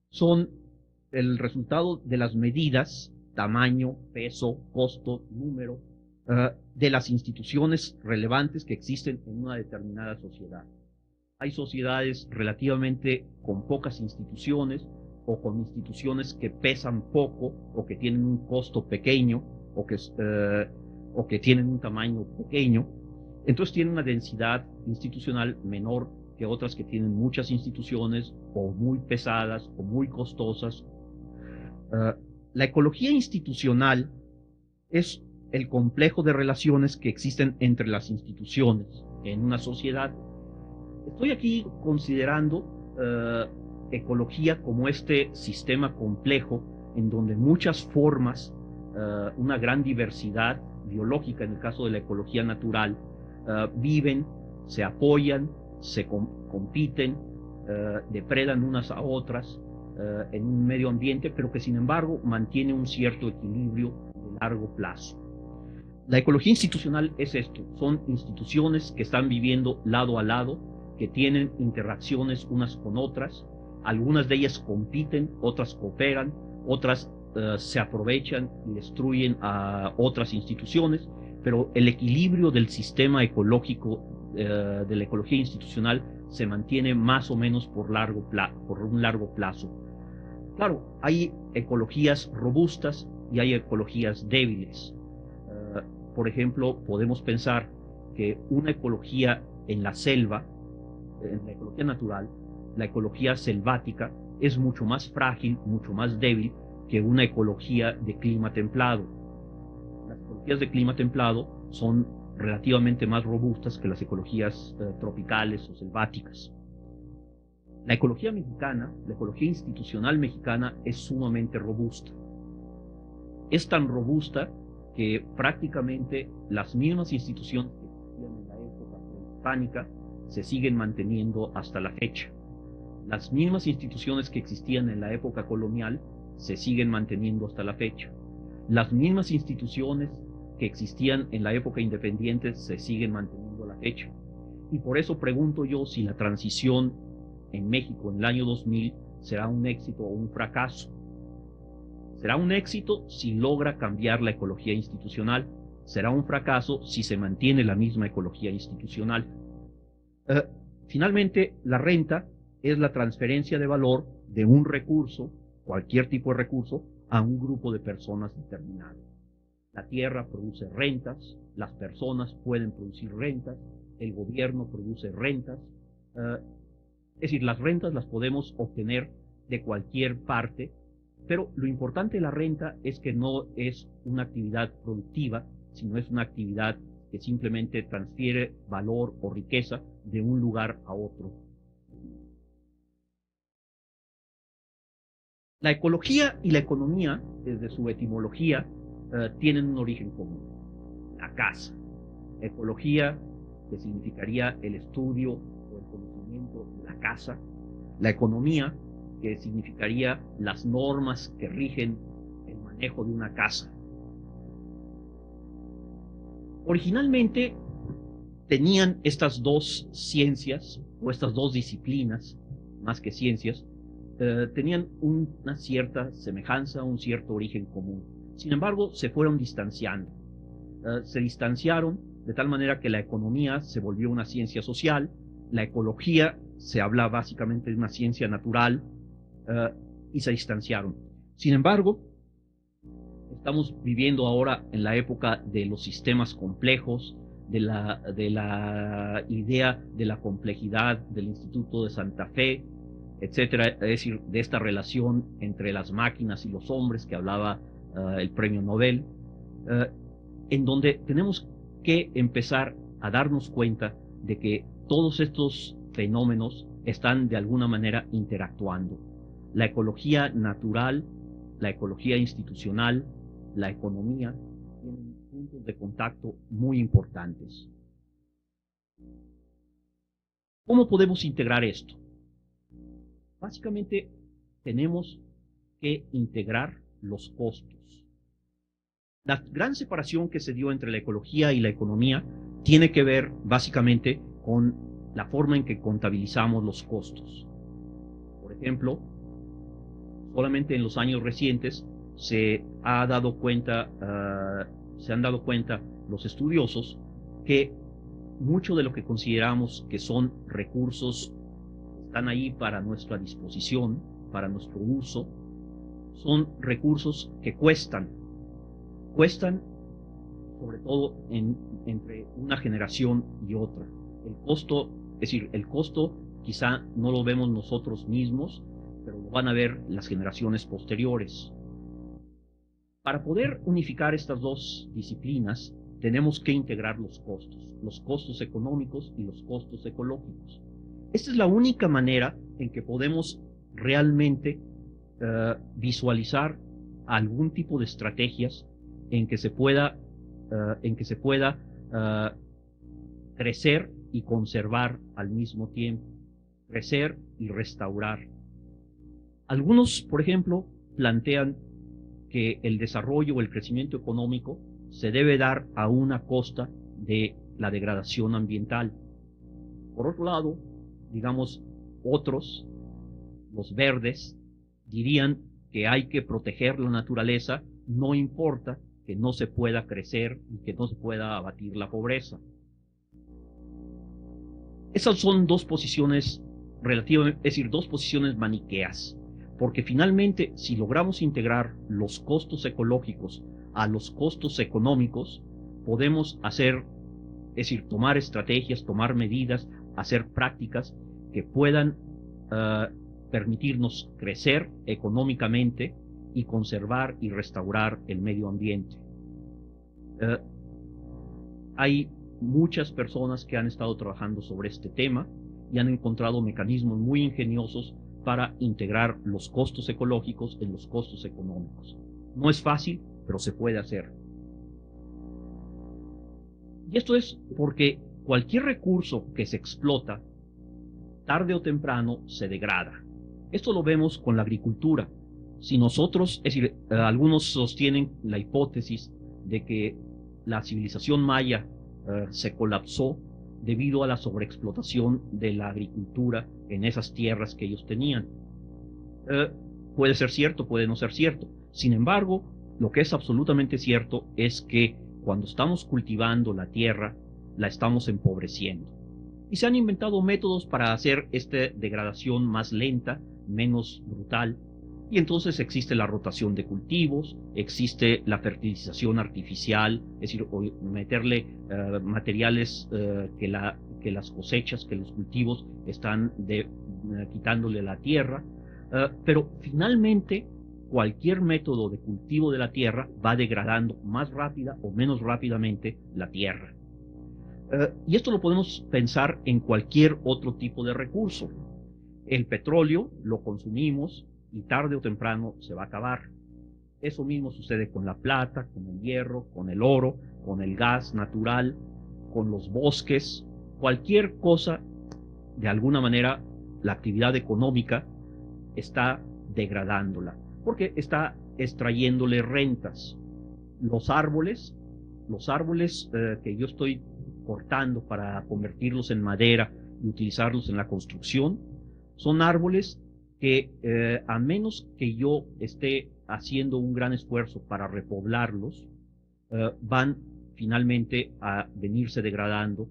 son el resultado de las medidas, tamaño, peso, costo, número, de las instituciones relevantes que existen en una determinada sociedad. Hay sociedades relativamente con pocas instituciones, o con instituciones que pesan poco, o que tienen un costo pequeño, o que tienen un tamaño pequeño. Entonces tienen una densidad institucional menor que otras que tienen muchas instituciones, o muy pesadas, o muy costosas. La ecología institucional es el complejo de relaciones que existen entre las instituciones en una sociedad. Estoy aquí considerando ecología como este sistema complejo en donde muchas formas, una gran diversidad biológica en el caso de la ecología natural, viven, se apoyan, se compiten, depredan unas a otras en un medio ambiente, pero que sin embargo mantiene un cierto equilibrio de largo plazo. La ecología institucional es esto: son instituciones que están viviendo lado a lado, que tienen interacciones unas con otras. Algunas de ellas compiten, otras cooperan, otras se aprovechan y destruyen a otras instituciones, pero el equilibrio del sistema ecológico, de la ecología institucional, se mantiene más o menos por un largo plazo. Claro, hay ecologías robustas y hay ecologías débiles. Por ejemplo, podemos pensar que una ecología en la selva, en la ecología natural, la ecología selvática, es mucho más frágil, mucho más débil que una ecología de clima templado. Las ecologías de clima templado son relativamente más robustas que las ecologías tropicales o selváticas. La ecología mexicana, la ecología institucional mexicana, es sumamente robusta. Es tan robusta que prácticamente las mismas instituciones que existían en la época prehispánica se siguen manteniendo hasta la fecha. Las mismas instituciones que existían en la época colonial se siguen manteniendo hasta la fecha. Las mismas instituciones que existían en la época independiente se siguen manteniendo a la fecha. Y por eso pregunto yo si la transición en México en el año 2000 será un éxito o un fracaso. Será un éxito si logra cambiar la ecología institucional. Será un fracaso si se mantiene la misma ecología institucional. Finalmente, la renta es la transferencia de valor de un recurso, cualquier tipo de recurso, a un grupo de personas determinado. La tierra produce rentas, las personas pueden producir rentas, el gobierno produce rentas. Es decir, las rentas las podemos obtener de cualquier parte, pero lo importante de la renta es que no es una actividad productiva, sino es una actividad que simplemente transfiere valor o riqueza de un lugar a otro. La ecología y la economía, desde su etimología, tienen un origen común: la casa. Ecología, que significaría el estudio o el conocimiento de la casa. La economía, que significaría las normas que rigen el manejo de una casa. Originalmente tenían estas dos ciencias, o estas dos disciplinas, más que ciencias, tenían una cierta semejanza, un cierto origen común. Sin embargo, se fueron distanciando. Se distanciaron de tal manera que la economía se volvió una ciencia social, la ecología se habla básicamente de una ciencia natural, y se distanciaron. Sin embargo, estamos viviendo ahora en la época de los sistemas complejos, de la idea de la complejidad del Instituto de Santa Fe, etcétera, es decir, de esta relación entre las máquinas y los hombres que hablaba el premio Nobel, en donde tenemos que empezar a darnos cuenta de que todos estos fenómenos están de alguna manera interactuando. La ecología natural, la ecología institucional, la economía tienen puntos de contacto muy importantes. ¿Cómo podemos integrar esto? Básicamente tenemos que integrar los costos. La gran separación que se dio entre la ecología y la economía tiene que ver básicamente con la forma en que contabilizamos los costos. Por ejemplo, solamente en los años recientes se han dado cuenta los estudiosos que mucho de lo que consideramos que son recursos están ahí para nuestra disposición, para nuestro uso, son recursos que cuestan sobre todo entre una generación y otra. El costo, es decir, el costo quizá no lo vemos nosotros mismos, pero lo van a ver las generaciones posteriores. Para poder unificar estas dos disciplinas, tenemos que integrar los costos económicos y los costos ecológicos. Esta es la única manera en que podemos realmente visualizar algún tipo de estrategias en que se pueda crecer y conservar al mismo tiempo, crecer y restaurar. Algunos, por ejemplo, plantean que el desarrollo o el crecimiento económico se debe dar a una costa de la degradación ambiental. Por otro lado, digamos, otros, los verdes, dirían que hay que proteger la naturaleza, no importa que no se pueda crecer y que no se pueda abatir la pobreza. Esas son dos posiciones relativamente, es decir, dos posiciones maniqueas, porque finalmente si logramos integrar los costos ecológicos a los costos económicos, podemos hacer, es decir, tomar estrategias, tomar medidas, hacer prácticas que puedan permitirnos crecer económicamente y conservar y restaurar el medio ambiente. Hay muchas personas que han estado trabajando sobre este tema y han encontrado mecanismos muy ingeniosos para integrar los costos ecológicos en los costos económicos. No es fácil, pero se puede hacer. Y esto es porque cualquier recurso que se explota, tarde o temprano se degrada. Esto lo vemos con la agricultura. Si nosotros, es decir, algunos sostienen la hipótesis de que la civilización maya se colapsó debido a la sobreexplotación de la agricultura en esas tierras que ellos tenían. Puede ser cierto, puede no ser cierto. Sin embargo, lo que es absolutamente cierto es que cuando estamos cultivando la tierra, la estamos empobreciendo. Y se han inventado métodos para hacer esta degradación más lenta, menos brutal. Y entonces existe la rotación de cultivos, existe la fertilización artificial, es decir, meterle materiales que las cosechas, que los cultivos están quitándole a la tierra. Pero finalmente cualquier método de cultivo de la tierra va degradando más rápida o menos rápidamente la tierra. Y esto lo podemos pensar en cualquier otro tipo de recurso. El petróleo lo consumimos y tarde o temprano se va a acabar. Eso mismo sucede con la plata, con el hierro, con el oro, con el gas natural, con los bosques. Cualquier cosa, de alguna manera, la actividad económica está degradándola, porque está extrayéndole rentas. Los árboles que yo estoy cortando para convertirlos en madera y utilizarlos en la construcción, son árboles que a menos que yo esté haciendo un gran esfuerzo para repoblarlos, van finalmente a venirse degradando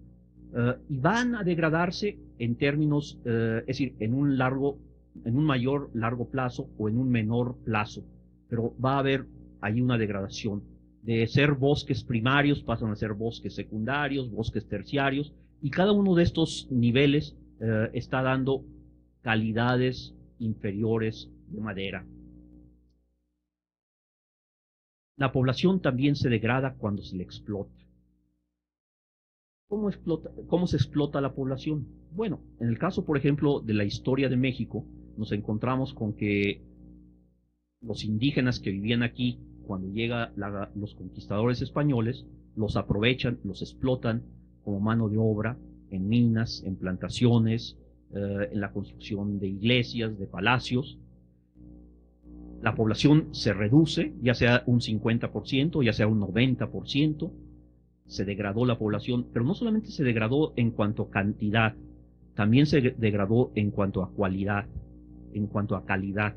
y van a degradarse en términos, es decir, en un mayor largo plazo o en un menor plazo, pero va a haber ahí una degradación. De ser bosques primarios pasan a ser bosques secundarios, bosques terciarios, y cada uno de estos niveles está dando calidades inferiores de madera. La población también se degrada cuando se le explota. ¿Cómo se explota la población? Bueno, en el caso, por ejemplo, de la historia de México, nos encontramos con que los indígenas que vivían aquí, cuando llegan los conquistadores españoles, los aprovechan, los explotan como mano de obra en minas, en plantaciones, en la construcción de iglesias, de palacios. La población se reduce, ya sea un 50%, ya sea un 90%, se degradó la población, pero no solamente se degradó en cuanto a cantidad, también se degradó en cuanto a cualidad, en cuanto a calidad.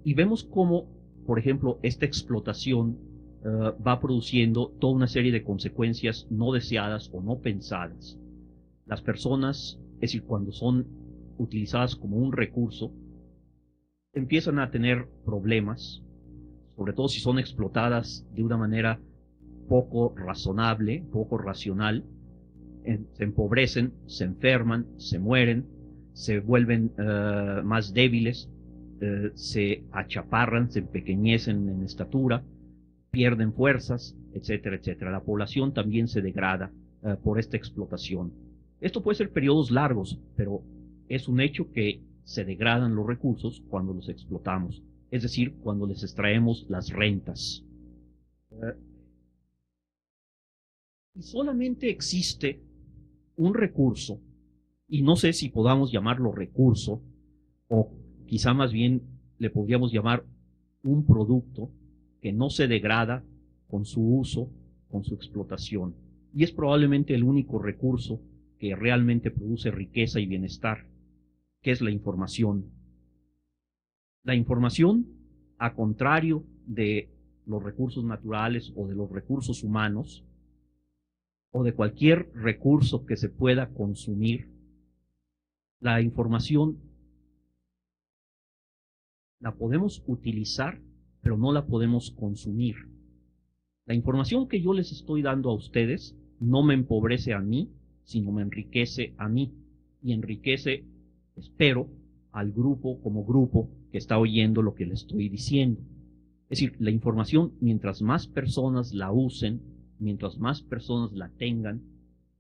Y vemos cómo, por ejemplo, esta explotación va produciendo toda una serie de consecuencias no deseadas o no pensadas. Las personas, es decir, cuando son utilizadas como un recurso, empiezan a tener problemas, sobre todo si son explotadas de una manera poco razonable, poco racional, se empobrecen, se enferman, se mueren, se vuelven más débiles, se achaparran, se empequeñecen en estatura, pierden fuerzas, etcétera, etcétera. La población también se degrada por esta explotación. Esto puede ser periodos largos, pero es un hecho que se degradan los recursos cuando los explotamos, es decir, cuando les extraemos las rentas. Y solamente existe un recurso, y no sé si podamos llamarlo recurso, o quizá más bien le podríamos llamar un producto que no se degrada con su uso, con su explotación. Y es probablemente el único recurso que realmente produce riqueza y bienestar, que es la información. La información, a contrario de los recursos naturales o de los recursos humanos, o de cualquier recurso que se pueda consumir, la información la podemos utilizar, pero no la podemos consumir. La información que yo les estoy dando a ustedes no me empobrece a mí, sino me enriquece a mí, y enriquece, espero, al grupo como grupo que está oyendo lo que les estoy diciendo. Es decir, la información, mientras más personas la usen, mientras más personas la tengan,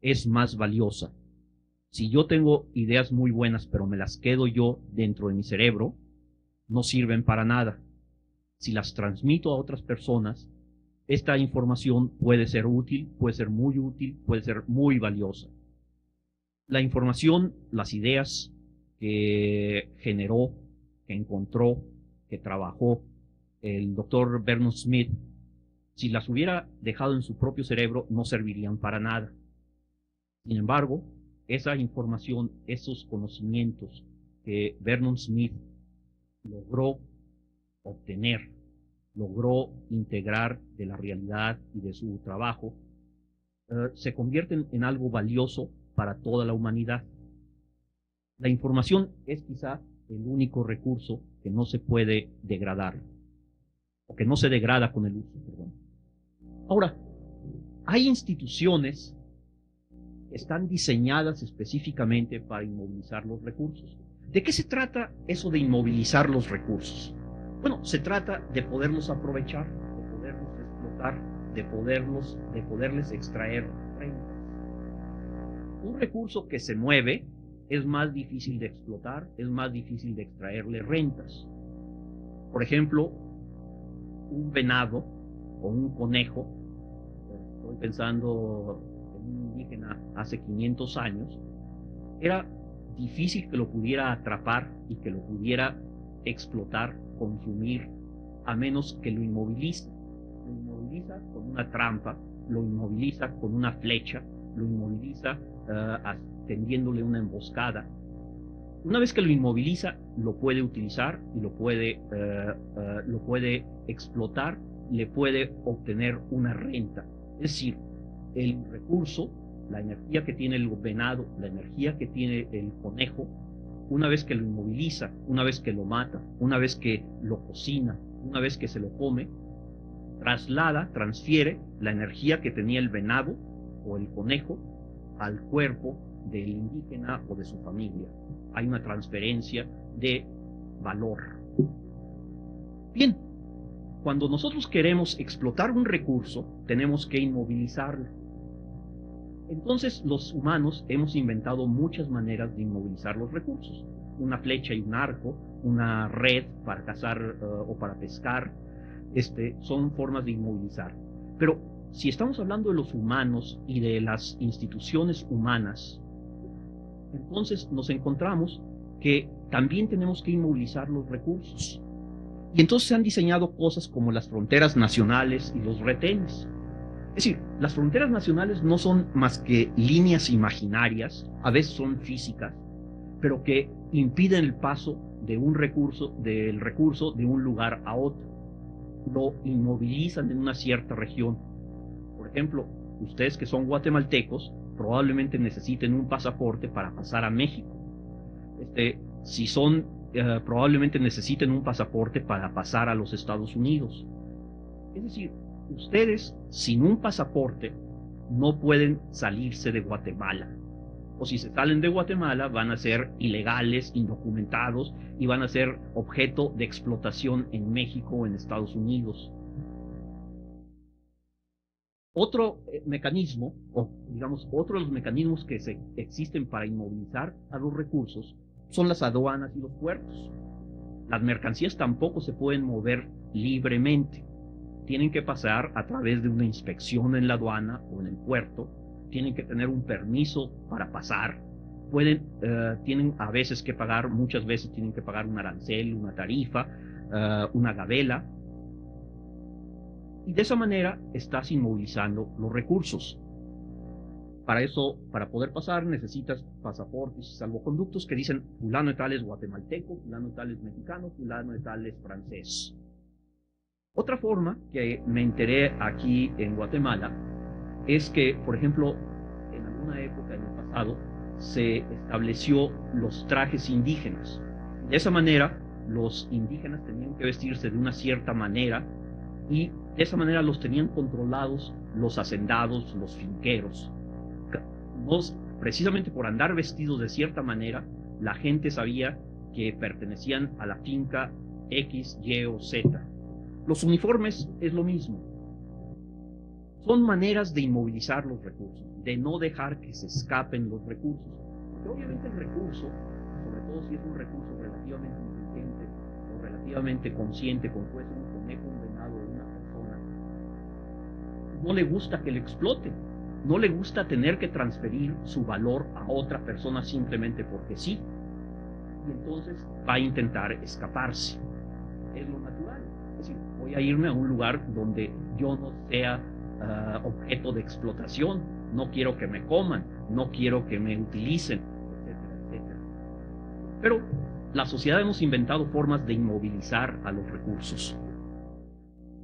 es más valiosa. Si yo tengo ideas muy buenas, pero me las quedo yo dentro de mi cerebro, no sirven para nada. Si las transmito a otras personas, esta información puede ser útil, puede ser muy valiosa. La información, las ideas que generó, que encontró, que trabajó el doctor Vernon Smith, si las hubiera dejado en su propio cerebro, no servirían para nada. Sin embargo, esa información, esos conocimientos que Vernon Smith logró obtener, logró integrar de la realidad y de su trabajo, se convierten en algo valioso para toda la humanidad. La información es quizá el único recurso que no se puede degradar, o que no se degrada con el uso, perdón. Ahora, hay instituciones que están diseñadas específicamente para inmovilizar los recursos. ¿De qué se trata eso de inmovilizar los recursos? Bueno, se trata de poderlos aprovechar, de poderlos explotar, de poderles extraer rentas. Un recurso que se mueve es más difícil de explotar, es más difícil de extraerle rentas. Por ejemplo, un venado o un conejo, estoy pensando en un indígena hace 500 años, era difícil que lo pudiera atrapar y que lo pudiera explotar, consumir, a menos que lo inmovilice. Lo inmoviliza con una trampa, lo inmoviliza con una flecha, lo inmoviliza tendiéndole una emboscada. Una vez que lo inmoviliza, lo puede utilizar y lo puede explotar, le puede obtener una renta. Es decir, el recurso, la energía que tiene el venado, la energía que tiene el conejo, una vez que lo inmoviliza, una vez que lo mata, una vez que lo cocina, una vez que se lo come, transfiere la energía que tenía el venado o el conejo al cuerpo del indígena o de su familia. Hay una transferencia de valor. Bien, cuando nosotros queremos explotar un recurso, tenemos que inmovilizarlo. Entonces, los humanos hemos inventado muchas maneras de inmovilizar los recursos. Una flecha y un arco, una red para cazar o para pescar, son formas de inmovilizar. Pero si estamos hablando de los humanos y de las instituciones humanas, entonces nos encontramos que también tenemos que inmovilizar los recursos. Y entonces se han diseñado cosas como las fronteras nacionales y los retenes. Es decir, las fronteras nacionales no son más que líneas imaginarias, a veces son físicas, pero que impiden el paso de un recurso, de un lugar a otro. Lo inmovilizan en una cierta región. Por ejemplo, ustedes que son guatemaltecos probablemente necesiten un pasaporte para pasar a México. Probablemente necesiten un pasaporte para pasar a los Estados Unidos. Es decir, ustedes sin un pasaporte no pueden salirse de Guatemala. O si se salen de Guatemala van a ser ilegales, indocumentados y van a ser objeto de explotación en México o en Estados Unidos. Otro mecanismo, o digamos, otro de los mecanismos que existen para inmovilizar a los recursos son las aduanas y los puertos. Las mercancías tampoco se pueden mover libremente. Tienen que pasar a través de una inspección en la aduana o en el puerto. Tienen que tener un permiso para pasar. Tienen a veces que pagar, muchas veces tienen que pagar un arancel, una tarifa, una gabela. Y de esa manera estás inmovilizando los recursos. Para eso, para poder pasar, necesitas pasaportes y salvoconductos que dicen fulano de tal es guatemalteco, fulano de tal es mexicano, fulano de tal es francés. Otra forma que me enteré aquí en Guatemala es que, por ejemplo, en alguna época en el pasado se estableció los trajes indígenas. De esa manera, los indígenas tenían que vestirse de una cierta manera y de esa manera los tenían controlados los hacendados, los finqueros. Precisamente por andar vestidos de cierta manera, la gente sabía que pertenecían a la finca X, Y o Z. Los uniformes es lo mismo. Son maneras de inmovilizar los recursos, de no dejar que se escapen los recursos. Porque obviamente el recurso, sobre todo si es un recurso relativamente inteligente o relativamente consciente, como puede ser un conejo, un venado o una persona, no le gusta que lo exploten. No le gusta tener que transferir su valor a otra persona simplemente porque sí. Y entonces va a intentar escaparse. Es lo natural. Es decir, voy a irme a un lugar donde yo no sea objeto de explotación. No quiero que me coman, no quiero que me utilicen, etcétera, etcétera. Pero la sociedad hemos inventado formas de inmovilizar a los recursos.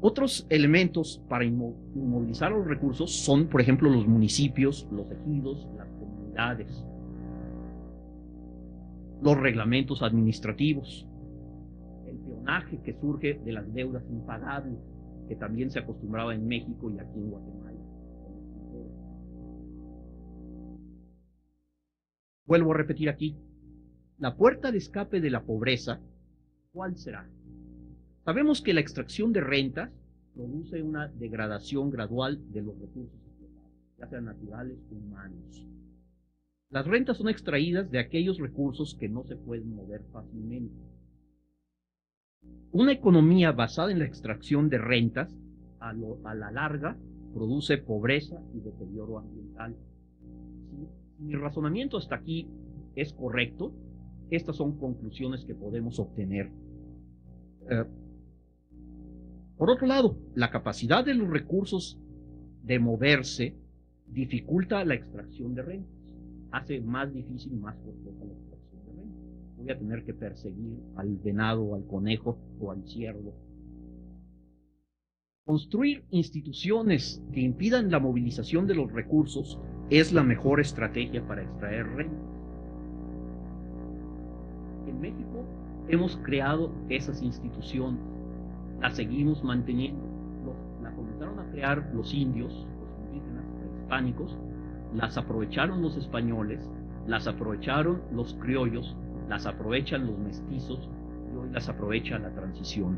Otros elementos para inmovilizar los recursos son, por ejemplo, los municipios, los ejidos, las comunidades, los reglamentos administrativos, el peonaje que surge de las deudas impagables, que también se acostumbraba en México y aquí en Guatemala. Vuelvo a repetir aquí, la puerta de escape de la pobreza, ¿cuál será? Sabemos que la extracción de rentas produce una degradación gradual de los recursos explotados, ya sean naturales o humanos. Las rentas son extraídas de aquellos recursos que no se pueden mover fácilmente. Una economía basada en la extracción de rentas, a la larga, produce pobreza y deterioro ambiental. Si mi razonamiento hasta aquí es correcto, estas son conclusiones que podemos obtener. Eh, por otro lado, la capacidad de los recursos de moverse dificulta la extracción de rentas, hace más difícil, más costosa la extracción de rentas. Voy a tener que perseguir al venado, al conejo o al ciervo. Construir instituciones que impidan la movilización de los recursos es la mejor estrategia para extraer rentas. En México hemos creado esas instituciones, las seguimos manteniendo. La comenzaron a crear los indios, los indígenas prehispánicos, las aprovecharon los españoles, las aprovecharon los criollos, las aprovechan los mestizos y hoy las aprovecha la transición.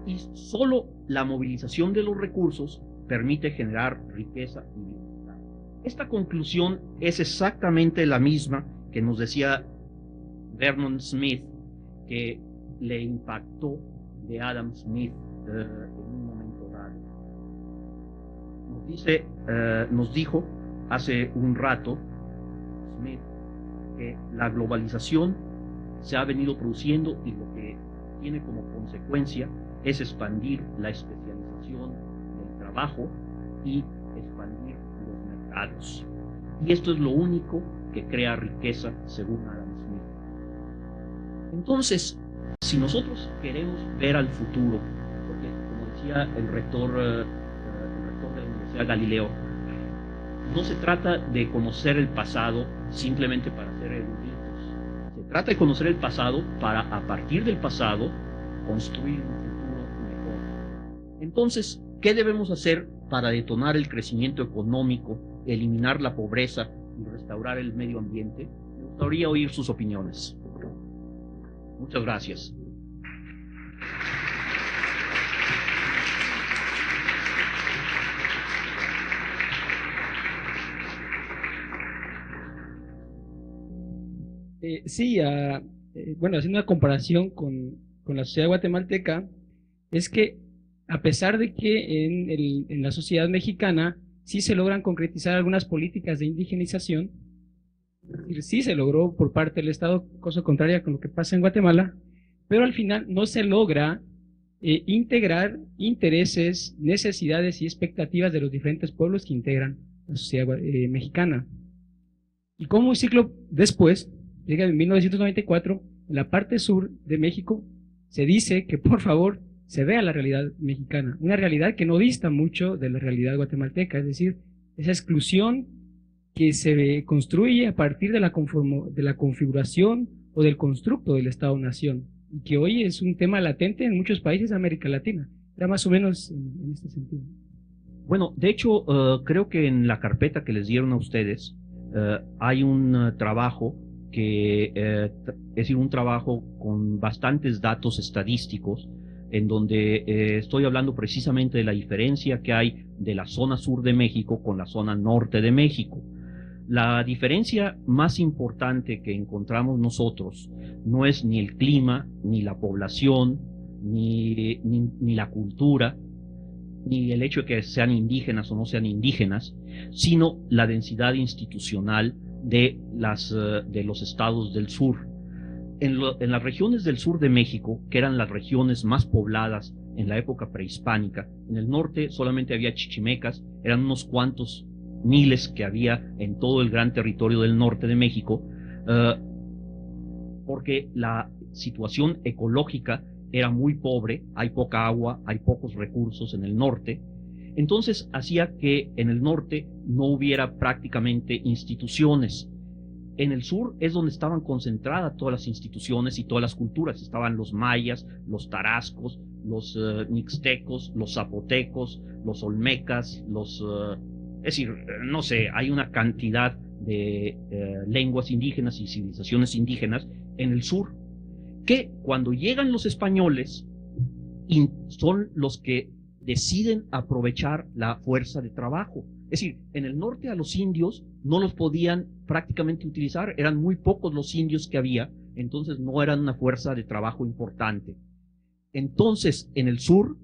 Y solo la movilización de los recursos permite generar riqueza y bienestar. Esta conclusión es exactamente la misma que nos decía Vernon Smith, que le impactó de Adam Smith en un momento dado. Nos dijo hace un rato Smith que la globalización se ha venido produciendo y lo que tiene como consecuencia es expandir la especialización del trabajo y expandir los mercados. Y esto es lo único que crea riqueza, según Adam Smith. Entonces, si nosotros queremos ver al futuro, porque como decía el rector de la Universidad Galileo, no se trata de conocer el pasado simplemente para ser eruditos. Se trata de conocer el pasado para, a partir del pasado, construir un futuro mejor. Entonces, ¿qué debemos hacer para detonar el crecimiento económico, eliminar la pobreza y restaurar el medio ambiente? Me gustaría oír sus opiniones. Muchas gracias. Bueno, haciendo una comparación con la sociedad guatemalteca, es que a pesar de que en la sociedad mexicana sí se logran concretizar algunas políticas de indigenización, sí se logró por parte del Estado, cosa contraria con lo que pasa en Guatemala, pero al final no se logra integrar intereses, necesidades y expectativas de los diferentes pueblos que integran la sociedad mexicana. Y como un siglo después, llega en 1994, en la parte sur de México, se dice que por favor se vea la realidad mexicana, una realidad que no dista mucho de la realidad guatemalteca, es decir, esa exclusión que se construye a partir de la configuración o del constructo del Estado-Nación, y que hoy es un tema latente en muchos países de América Latina. Era más o menos en este sentido. Bueno, de hecho, creo que en la carpeta que les dieron a ustedes hay un trabajo que es decir, un trabajo con bastantes datos estadísticos, en donde estoy hablando precisamente de la diferencia que hay de la zona sur de México con la zona norte de México. La diferencia más importante que encontramos nosotros no es ni el clima, ni la población, ni la cultura, ni el hecho de que sean indígenas o no sean indígenas, sino la densidad institucional de los estados del sur. En las regiones del sur de México, que eran las regiones más pobladas en la época prehispánica, en el norte solamente había chichimecas, eran unos cuantos miles que había en todo el gran territorio del norte de México, porque la situación ecológica era muy pobre, hay poca agua, hay pocos recursos en el norte. Entonces hacía que en el norte no hubiera prácticamente instituciones. En el sur es donde estaban concentradas todas las instituciones y todas las culturas. Estaban los mayas, los tarascos, los mixtecos, los zapotecos, los olmecas, es decir, no sé, hay una cantidad de lenguas indígenas y civilizaciones indígenas en el sur, que cuando llegan los españoles son los que deciden aprovechar la fuerza de trabajo. Es decir, en el norte a los indios no los podían prácticamente utilizar, eran muy pocos los indios que había, entonces no eran una fuerza de trabajo importante. Entonces, en el sur,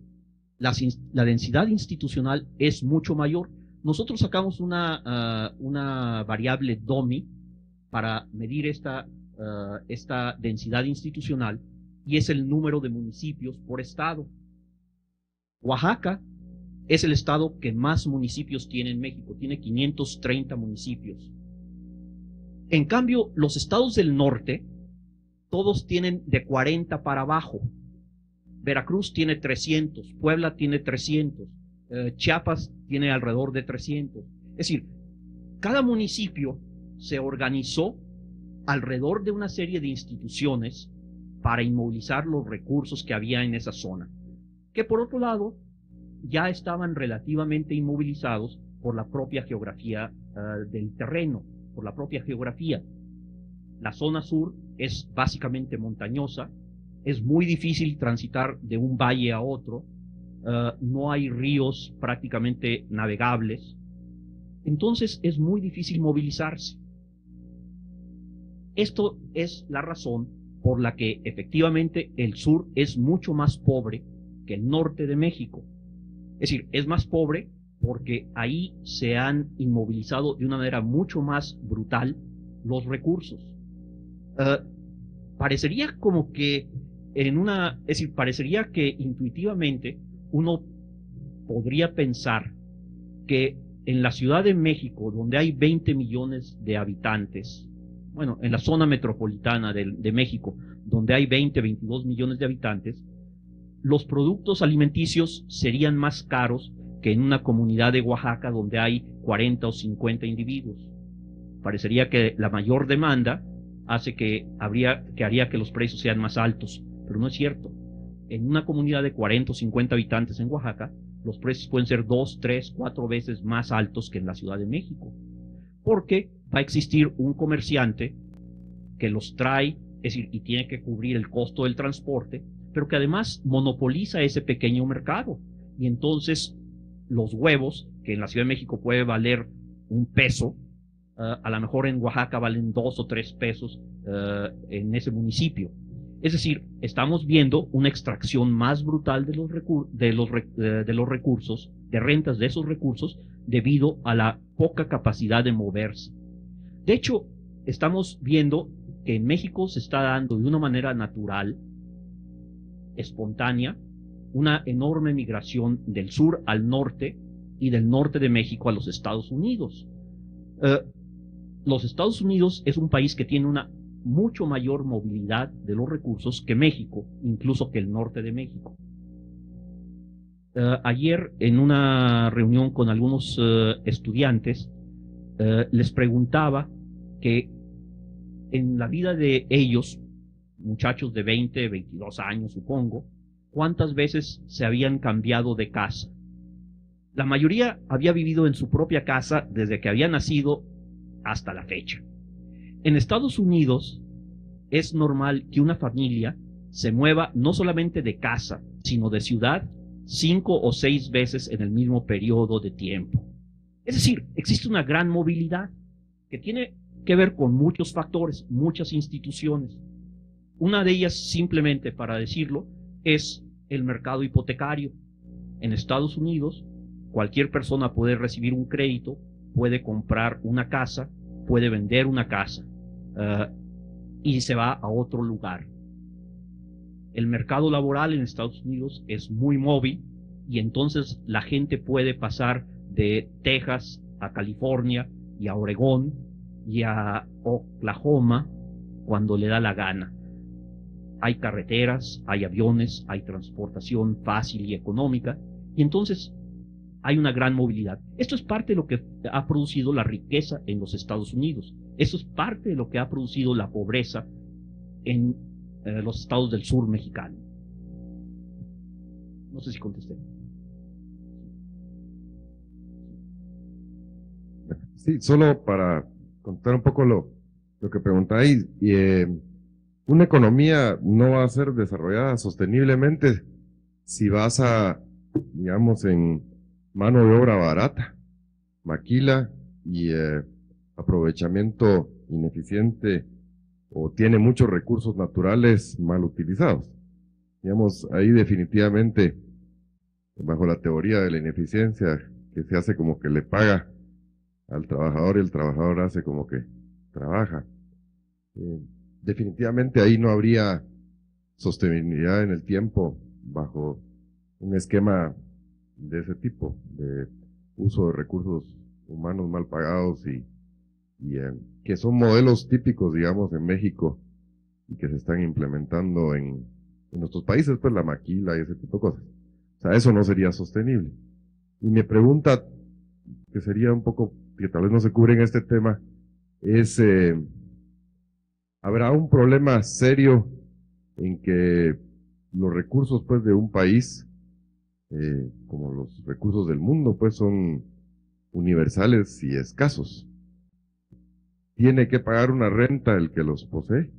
la densidad institucional es mucho mayor. Nosotros sacamos una variable DOMI para medir esta densidad institucional, y es el número de municipios por estado. Oaxaca es el estado que más municipios tiene en México, tiene 530 municipios. En cambio, los estados del norte, todos tienen de 40 para abajo. Veracruz tiene 300, Puebla tiene 300, Chiapas tiene alrededor de 300. Es decir, cada municipio se organizó alrededor de una serie de instituciones para inmovilizar los recursos que había en esa zona, que por otro lado ya estaban relativamente inmovilizados por la propia geografía del terreno, por la propia geografía. La zona sur es básicamente montañosa, es muy difícil transitar de un valle a otro, no hay ríos prácticamente navegables, entonces es muy difícil movilizarse. Esto es la razón por la que efectivamente el sur es mucho más pobre que el norte de México. Es decir, es más pobre porque ahí se han inmovilizado de una manera mucho más brutal los recursos. Parecería como que es decir, parecería que intuitivamente uno podría pensar que en la Ciudad de México, donde hay 20 millones de habitantes, bueno, en la zona metropolitana de México, donde hay 20, 22 millones de habitantes, los productos alimenticios serían más caros que en una comunidad de Oaxaca donde hay 40 o 50 individuos. Parecería que la mayor demanda haría que los precios sean más altos, pero no es cierto. En una comunidad de 40 o 50 habitantes en Oaxaca, los precios pueden ser 2, 3, 4 veces más altos que en la Ciudad de México, porque va a existir un comerciante que los trae, es decir, y tiene que cubrir el costo del transporte, pero que además monopoliza ese pequeño mercado. Y entonces los huevos, que en la Ciudad de México puede valer $1, a lo mejor en Oaxaca valen 2 o 3 pesos en ese municipio. Es decir, estamos viendo una extracción más brutal de los recursos, de rentas de esos recursos, debido a la poca capacidad de moverse. De hecho, estamos viendo que en México se está dando de una manera natural, espontánea, una enorme migración del sur al norte y del norte de México a los Estados Unidos. Los Estados Unidos es un país que tiene una mucho mayor movilidad de los recursos que México, incluso que el norte de México. Ayer, en una reunión con algunos estudiantes, les preguntaba que en la vida de ellos, muchachos de 20, 22 años, supongo, ¿cuántas veces se habían cambiado de casa? La mayoría había vivido en su propia casa desde que había nacido hasta la fecha. En Estados Unidos es normal que una familia se mueva no solamente de casa, sino de ciudad 5 o 6 veces en el mismo periodo de tiempo. Es decir, existe una gran movilidad que tiene que ver con muchos factores, muchas instituciones. Una de ellas, simplemente para decirlo, es el mercado hipotecario. En Estados Unidos, cualquier persona puede recibir un crédito, puede comprar una casa, puede vender una casa y se va a otro lugar. El mercado laboral en Estados Unidos es muy móvil y entonces la gente puede pasar de Texas a California y a Oregón y a Oklahoma cuando le da la gana. Hay carreteras, hay aviones, hay transportación fácil y económica y entonces hay una gran movilidad. Esto es parte de lo que ha producido la riqueza en los Estados Unidos. Esto es parte de lo que ha producido la pobreza en los estados del sur mexicano. No sé si contesté. Sí, solo para contar un poco lo que preguntáis. Una economía no va a ser desarrollada sosteniblemente si vas digamos, en mano de obra barata, maquila y aprovechamiento ineficiente o tiene muchos recursos naturales mal utilizados. Digamos, ahí definitivamente, bajo la teoría de la ineficiencia, que se hace como que le paga al trabajador y el trabajador hace como que trabaja. Definitivamente ahí no habría sostenibilidad en el tiempo bajo un esquema de ese tipo, de uso de recursos humanos mal pagados y que son modelos típicos, digamos, en México y que se están implementando en nuestros países, pues la maquila y ese tipo de cosas. O sea, eso no sería sostenible. Y mi pregunta, que sería un poco, que tal vez no se cubre en este tema, es, ¿habrá un problema serio en que los recursos, pues, de un país, como los recursos del mundo, pues, son universales y escasos? ¿Tiene que pagar una renta el que los posee?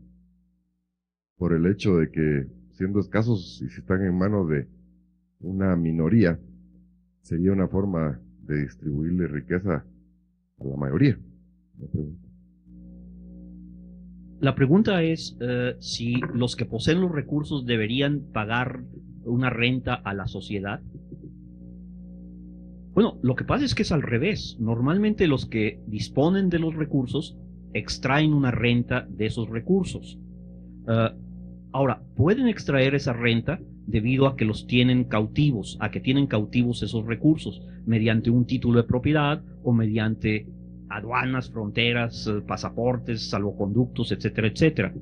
Por el hecho de que, siendo escasos y si están en manos de una minoría, sería una forma de distribuirle riqueza a la mayoría. La pregunta es si los que poseen los recursos deberían pagar una renta a la sociedad. Bueno, lo que pasa es que es al revés. Normalmente los que disponen de los recursos extraen una renta de esos recursos. Ahora, pueden extraer esa renta debido a que los tienen cautivos, a que tienen cautivos esos recursos, mediante un título de propiedad o mediante aduanas, fronteras, pasaportes, salvoconductos, etcétera, etcétera.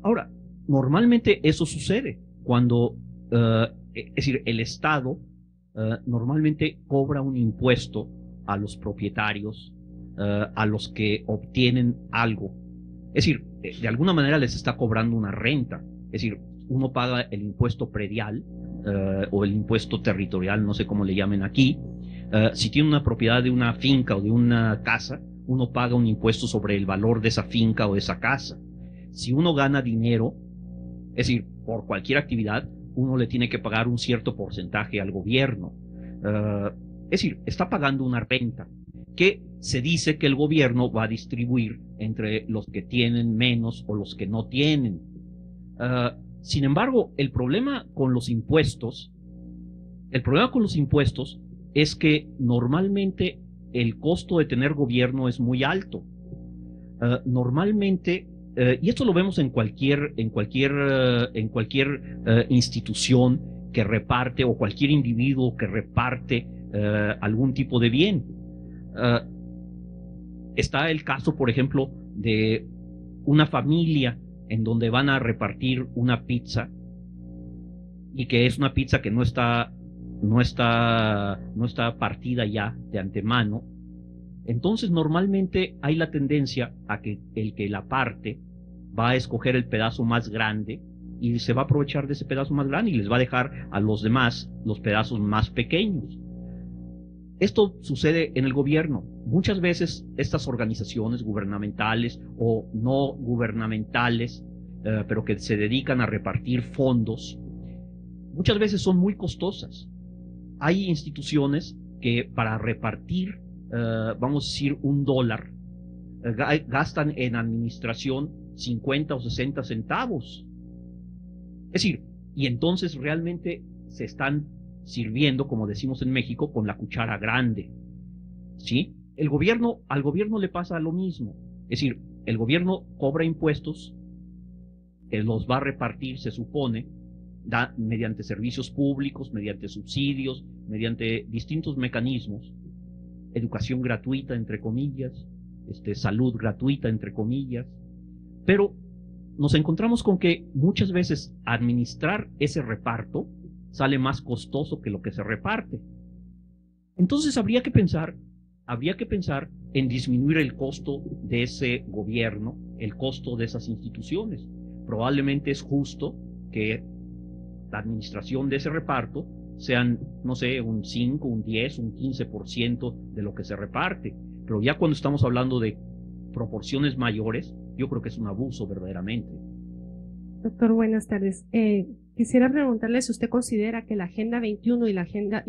Ahora, normalmente eso sucede cuando, es decir, el Estado normalmente cobra un impuesto a los propietarios, a los que obtienen algo. Es decir, de alguna manera les está cobrando una renta. Es decir, uno paga el impuesto predial o el impuesto territorial, no sé cómo le llamen aquí. Si tiene una propiedad de una finca o de una casa, uno paga un impuesto sobre el valor de esa finca o de esa casa. Si uno gana dinero, es decir, por cualquier actividad, uno le tiene que pagar un cierto porcentaje al gobierno. Es decir, está pagando una renta que se dice que el gobierno va a distribuir entre los que tienen menos o los que no tienen. Sin embargo, el problema con los impuestos es que normalmente el costo de tener gobierno es muy alto. Normalmente, y esto lo vemos en cualquier institución que reparte o cualquier individuo que reparte algún tipo de bien. Está el caso, por ejemplo, de una familia en donde van a repartir una pizza y que es una pizza que no está partida ya de antemano. Entonces normalmente hay la tendencia a que el que la parte va a escoger el pedazo más grande y se va a aprovechar de ese pedazo más grande y les va a dejar a los demás los pedazos más pequeños. Esto sucede en el gobierno. Muchas veces estas organizaciones gubernamentales o no gubernamentales, pero que se dedican a repartir fondos, muchas veces son muy costosas. Hay instituciones que para repartir, vamos a decir, $1, gastan en administración 50 o 60 centavos. Es decir, y entonces realmente se están sirviendo, como decimos en México, con la cuchara grande. ¿Sí? Al gobierno le pasa lo mismo. Es decir, el gobierno cobra impuestos, que los va a repartir, se supone, mediante servicios públicos, mediante subsidios, mediante distintos mecanismos, educación gratuita, entre comillas, salud gratuita, entre comillas, pero nos encontramos con que muchas veces administrar ese reparto sale más costoso que lo que se reparte. Entonces habría que pensar en disminuir el costo de ese gobierno, el costo de esas instituciones. Probablemente es justo que la administración de ese reparto sean, no sé, un 5, un 10, un 15% de lo que se reparte. Pero ya cuando estamos hablando de proporciones mayores, yo creo que es un abuso verdaderamente. Doctor, buenas tardes. Quisiera preguntarle si usted considera que la Agenda 21 y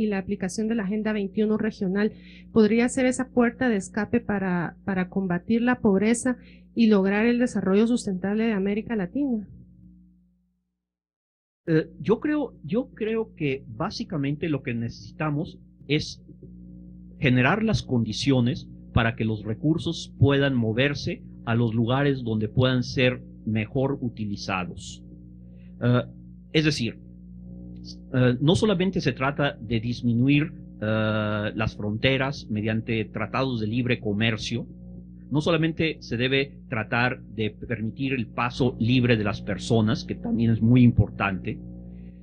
la aplicación de la Agenda 21 regional podría ser esa puerta de escape para combatir la pobreza y lograr el desarrollo sustentable de América Latina. Yo creo que básicamente lo que necesitamos es generar las condiciones para que los recursos puedan moverse a los lugares donde puedan ser mejor utilizados. Es decir, no solamente se trata de disminuir las fronteras mediante tratados de libre comercio, no solamente se debe tratar de permitir el paso libre de las personas, que también es muy importante,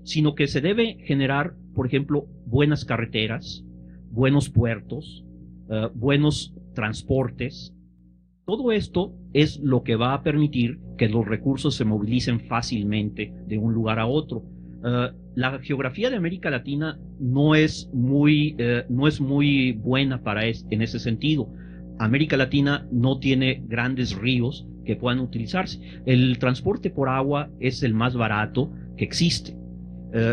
sino que se debe generar, por ejemplo, buenas carreteras, buenos puertos, buenos transportes. Todo esto es lo que va a permitir que los recursos se movilicen fácilmente de un lugar a otro. La geografía de América Latina no es muy buena en ese sentido. América Latina no tiene grandes ríos que puedan utilizarse. El transporte por agua es el más barato que existe.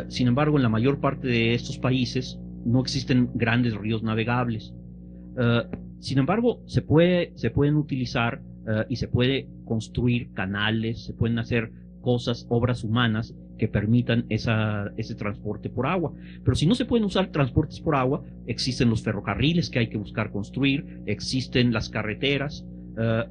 Sin embargo, en la mayor parte de estos países no existen grandes ríos navegables. Sin embargo, se pueden utilizar y se puede construir canales, se pueden hacer obras humanas que permitan ese transporte por agua. Pero si no se pueden usar transportes por agua, existen los ferrocarriles que hay que buscar construir, existen las carreteras,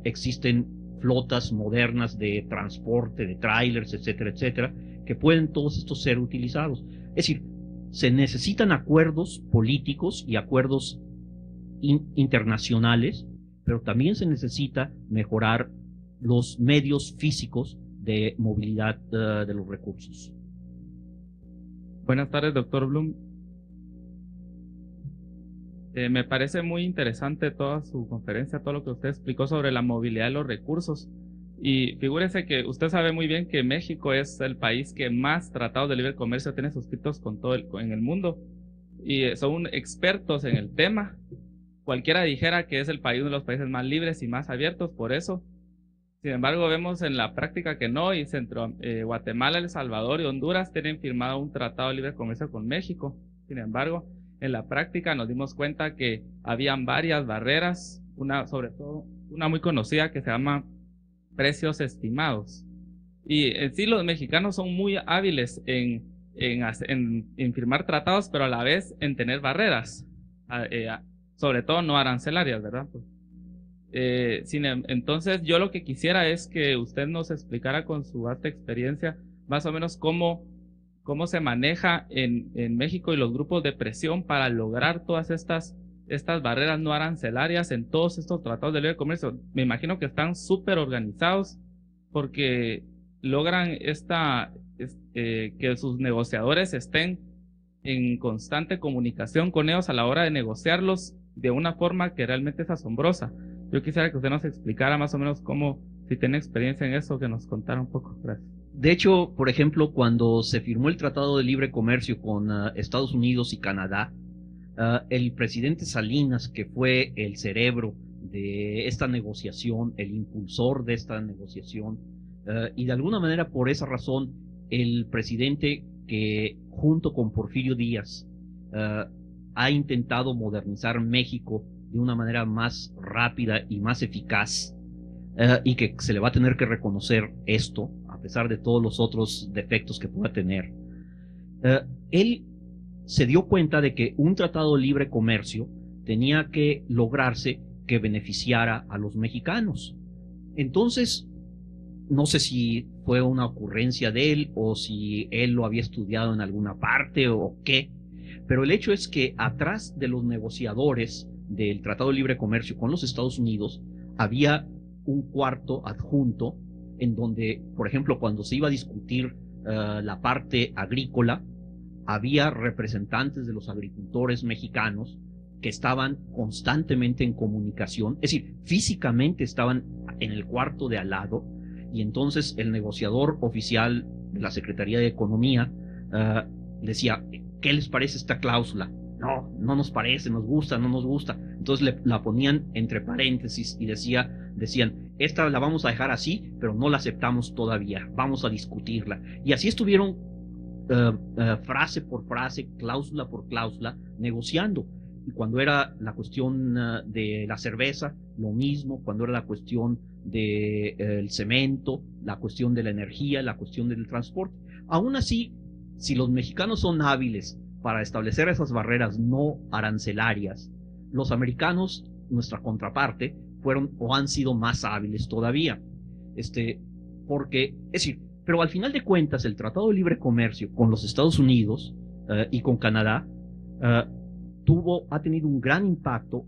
existen flotas modernas de transporte, de trailers, etcétera, etcétera, que pueden todos estos ser utilizados. Es decir, se necesitan acuerdos políticos y acuerdos internacionales, pero también se necesita mejorar los medios físicos de movilidad de los recursos. Buenas tardes, doctor Blum. Me parece muy interesante toda su conferencia, todo lo que usted explicó sobre la movilidad de los recursos. Y figúrese que usted sabe muy bien que México es el país que más tratados de libre comercio tiene suscritos en el mundo. Y son expertos en el tema. Cualquiera dijera que es uno de los países más libres y más abiertos por eso. Sin embargo, vemos en la práctica que no, y Guatemala, El Salvador y Honduras tienen firmado un tratado de libre comercio con México. Sin embargo, en la práctica nos dimos cuenta que habían varias barreras, sobre todo una muy conocida que se llama precios estimados. Y en sí los mexicanos son muy hábiles en firmar tratados, pero a la vez en tener barreras, sobre todo no arancelarias, ¿verdad? Entonces yo lo que quisiera es que usted nos explicara con su vasta experiencia más o menos cómo se maneja en México y los grupos de presión para lograr todas estas barreras no arancelarias en todos estos tratados de libre comercio. Me imagino que están súper organizados porque logran que sus negociadores estén en constante comunicación con ellos a la hora de negociarlos de una forma que realmente es asombrosa. Yo quisiera que usted nos explicara más o menos si tiene experiencia en eso, que nos contara un poco. Gracias. De hecho, por ejemplo, cuando se firmó el Tratado de Libre Comercio con Estados Unidos y Canadá, el presidente Salinas, que fue el cerebro de esta negociación, el impulsor de esta negociación, y de alguna manera por esa razón, el presidente que junto con Porfirio Díaz ha intentado modernizar México de una manera más rápida y más eficaz, y que se le va a tener que reconocer esto, a pesar de todos los otros defectos que pueda tener. Él se dio cuenta de que un tratado de libre comercio tenía que lograrse que beneficiara a los mexicanos. Entonces, no sé si fue una ocurrencia de él o si él lo había estudiado en alguna parte o qué, pero el hecho es que atrás de los negociadores del Tratado de Libre Comercio con los Estados Unidos había un cuarto adjunto en donde, por ejemplo, cuando se iba a discutir la parte agrícola, había representantes de los agricultores mexicanos que estaban constantemente en comunicación, es decir, físicamente estaban en el cuarto de al lado, y entonces el negociador oficial de la Secretaría de Economía decía, ¿qué les parece esta cláusula? No, no nos parece, nos gusta, no nos gusta. Entonces la ponían entre paréntesis y decían, esta la vamos a dejar así, pero no la aceptamos todavía, vamos a discutirla. Y así estuvieron frase por frase, cláusula por cláusula, negociando. Y cuando era la cuestión de la cerveza, lo mismo. Cuando era la cuestión del cemento, la cuestión de la energía, la cuestión del transporte. Aún así, si los mexicanos son hábiles para establecer esas barreras no arancelarias, los americanos, nuestra contraparte, fueron o han sido más hábiles todavía. Porque, es decir, Pero al final de cuentas, el Tratado de Libre Comercio con los Estados Unidos y con Canadá ha tenido un gran impacto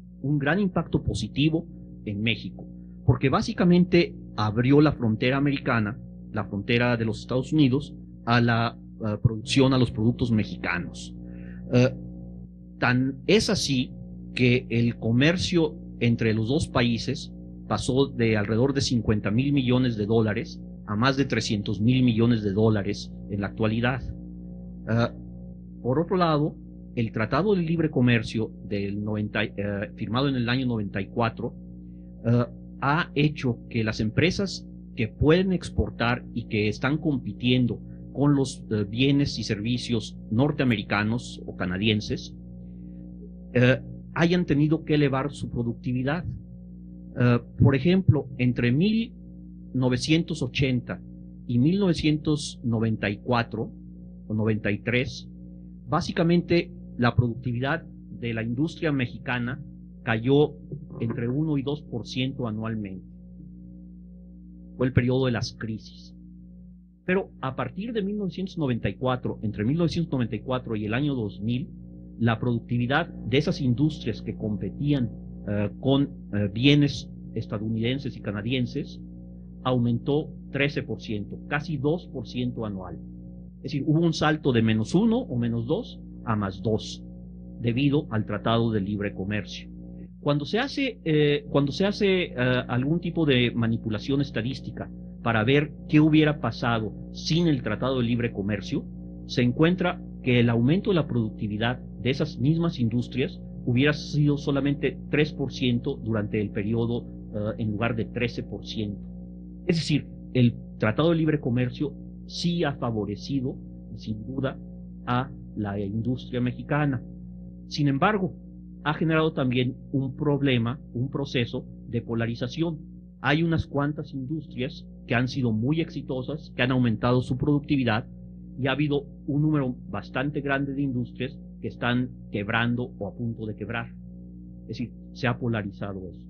positivo en México, porque básicamente abrió la frontera americana, la frontera de los Estados Unidos, a la producción, a los productos mexicanos. Tan es así que el comercio entre los dos países pasó de alrededor de 50,000 millones de dólares a más de 300,000 millones de dólares en la actualidad. Por otro lado, el Tratado de Libre Comercio firmado en el año 94 ha hecho que las empresas que pueden exportar y que están compitiendo con los bienes y servicios norteamericanos o canadienses hayan tenido que elevar su productividad. Por ejemplo, entre 1980 y 1994 o 93, básicamente la productividad de la industria mexicana cayó entre 1 y 2% anualmente. Fue el periodo de las crisis. Pero a partir de 1994, entre 1994 y el año 2000, la productividad de esas industrias que competían con bienes estadounidenses y canadienses aumentó 13%, casi 2% anual. Es decir, hubo un salto de -1 o -2 a +2 debido al Tratado de Libre Comercio. Cuando se hace algún tipo de manipulación estadística para ver qué hubiera pasado sin el Tratado de Libre Comercio, se encuentra que el aumento de la productividad de esas mismas industrias hubiera sido solamente 3% durante el periodo en lugar de 13%. Es decir, el Tratado de Libre Comercio sí ha favorecido, sin duda, a la industria mexicana. Sin embargo, ha generado también un proceso de polarización. Hay unas cuantas industrias que han sido muy exitosas, que han aumentado su productividad, y ha habido un número bastante grande de industrias que están quebrando o a punto de quebrar. Es decir, se ha polarizado eso.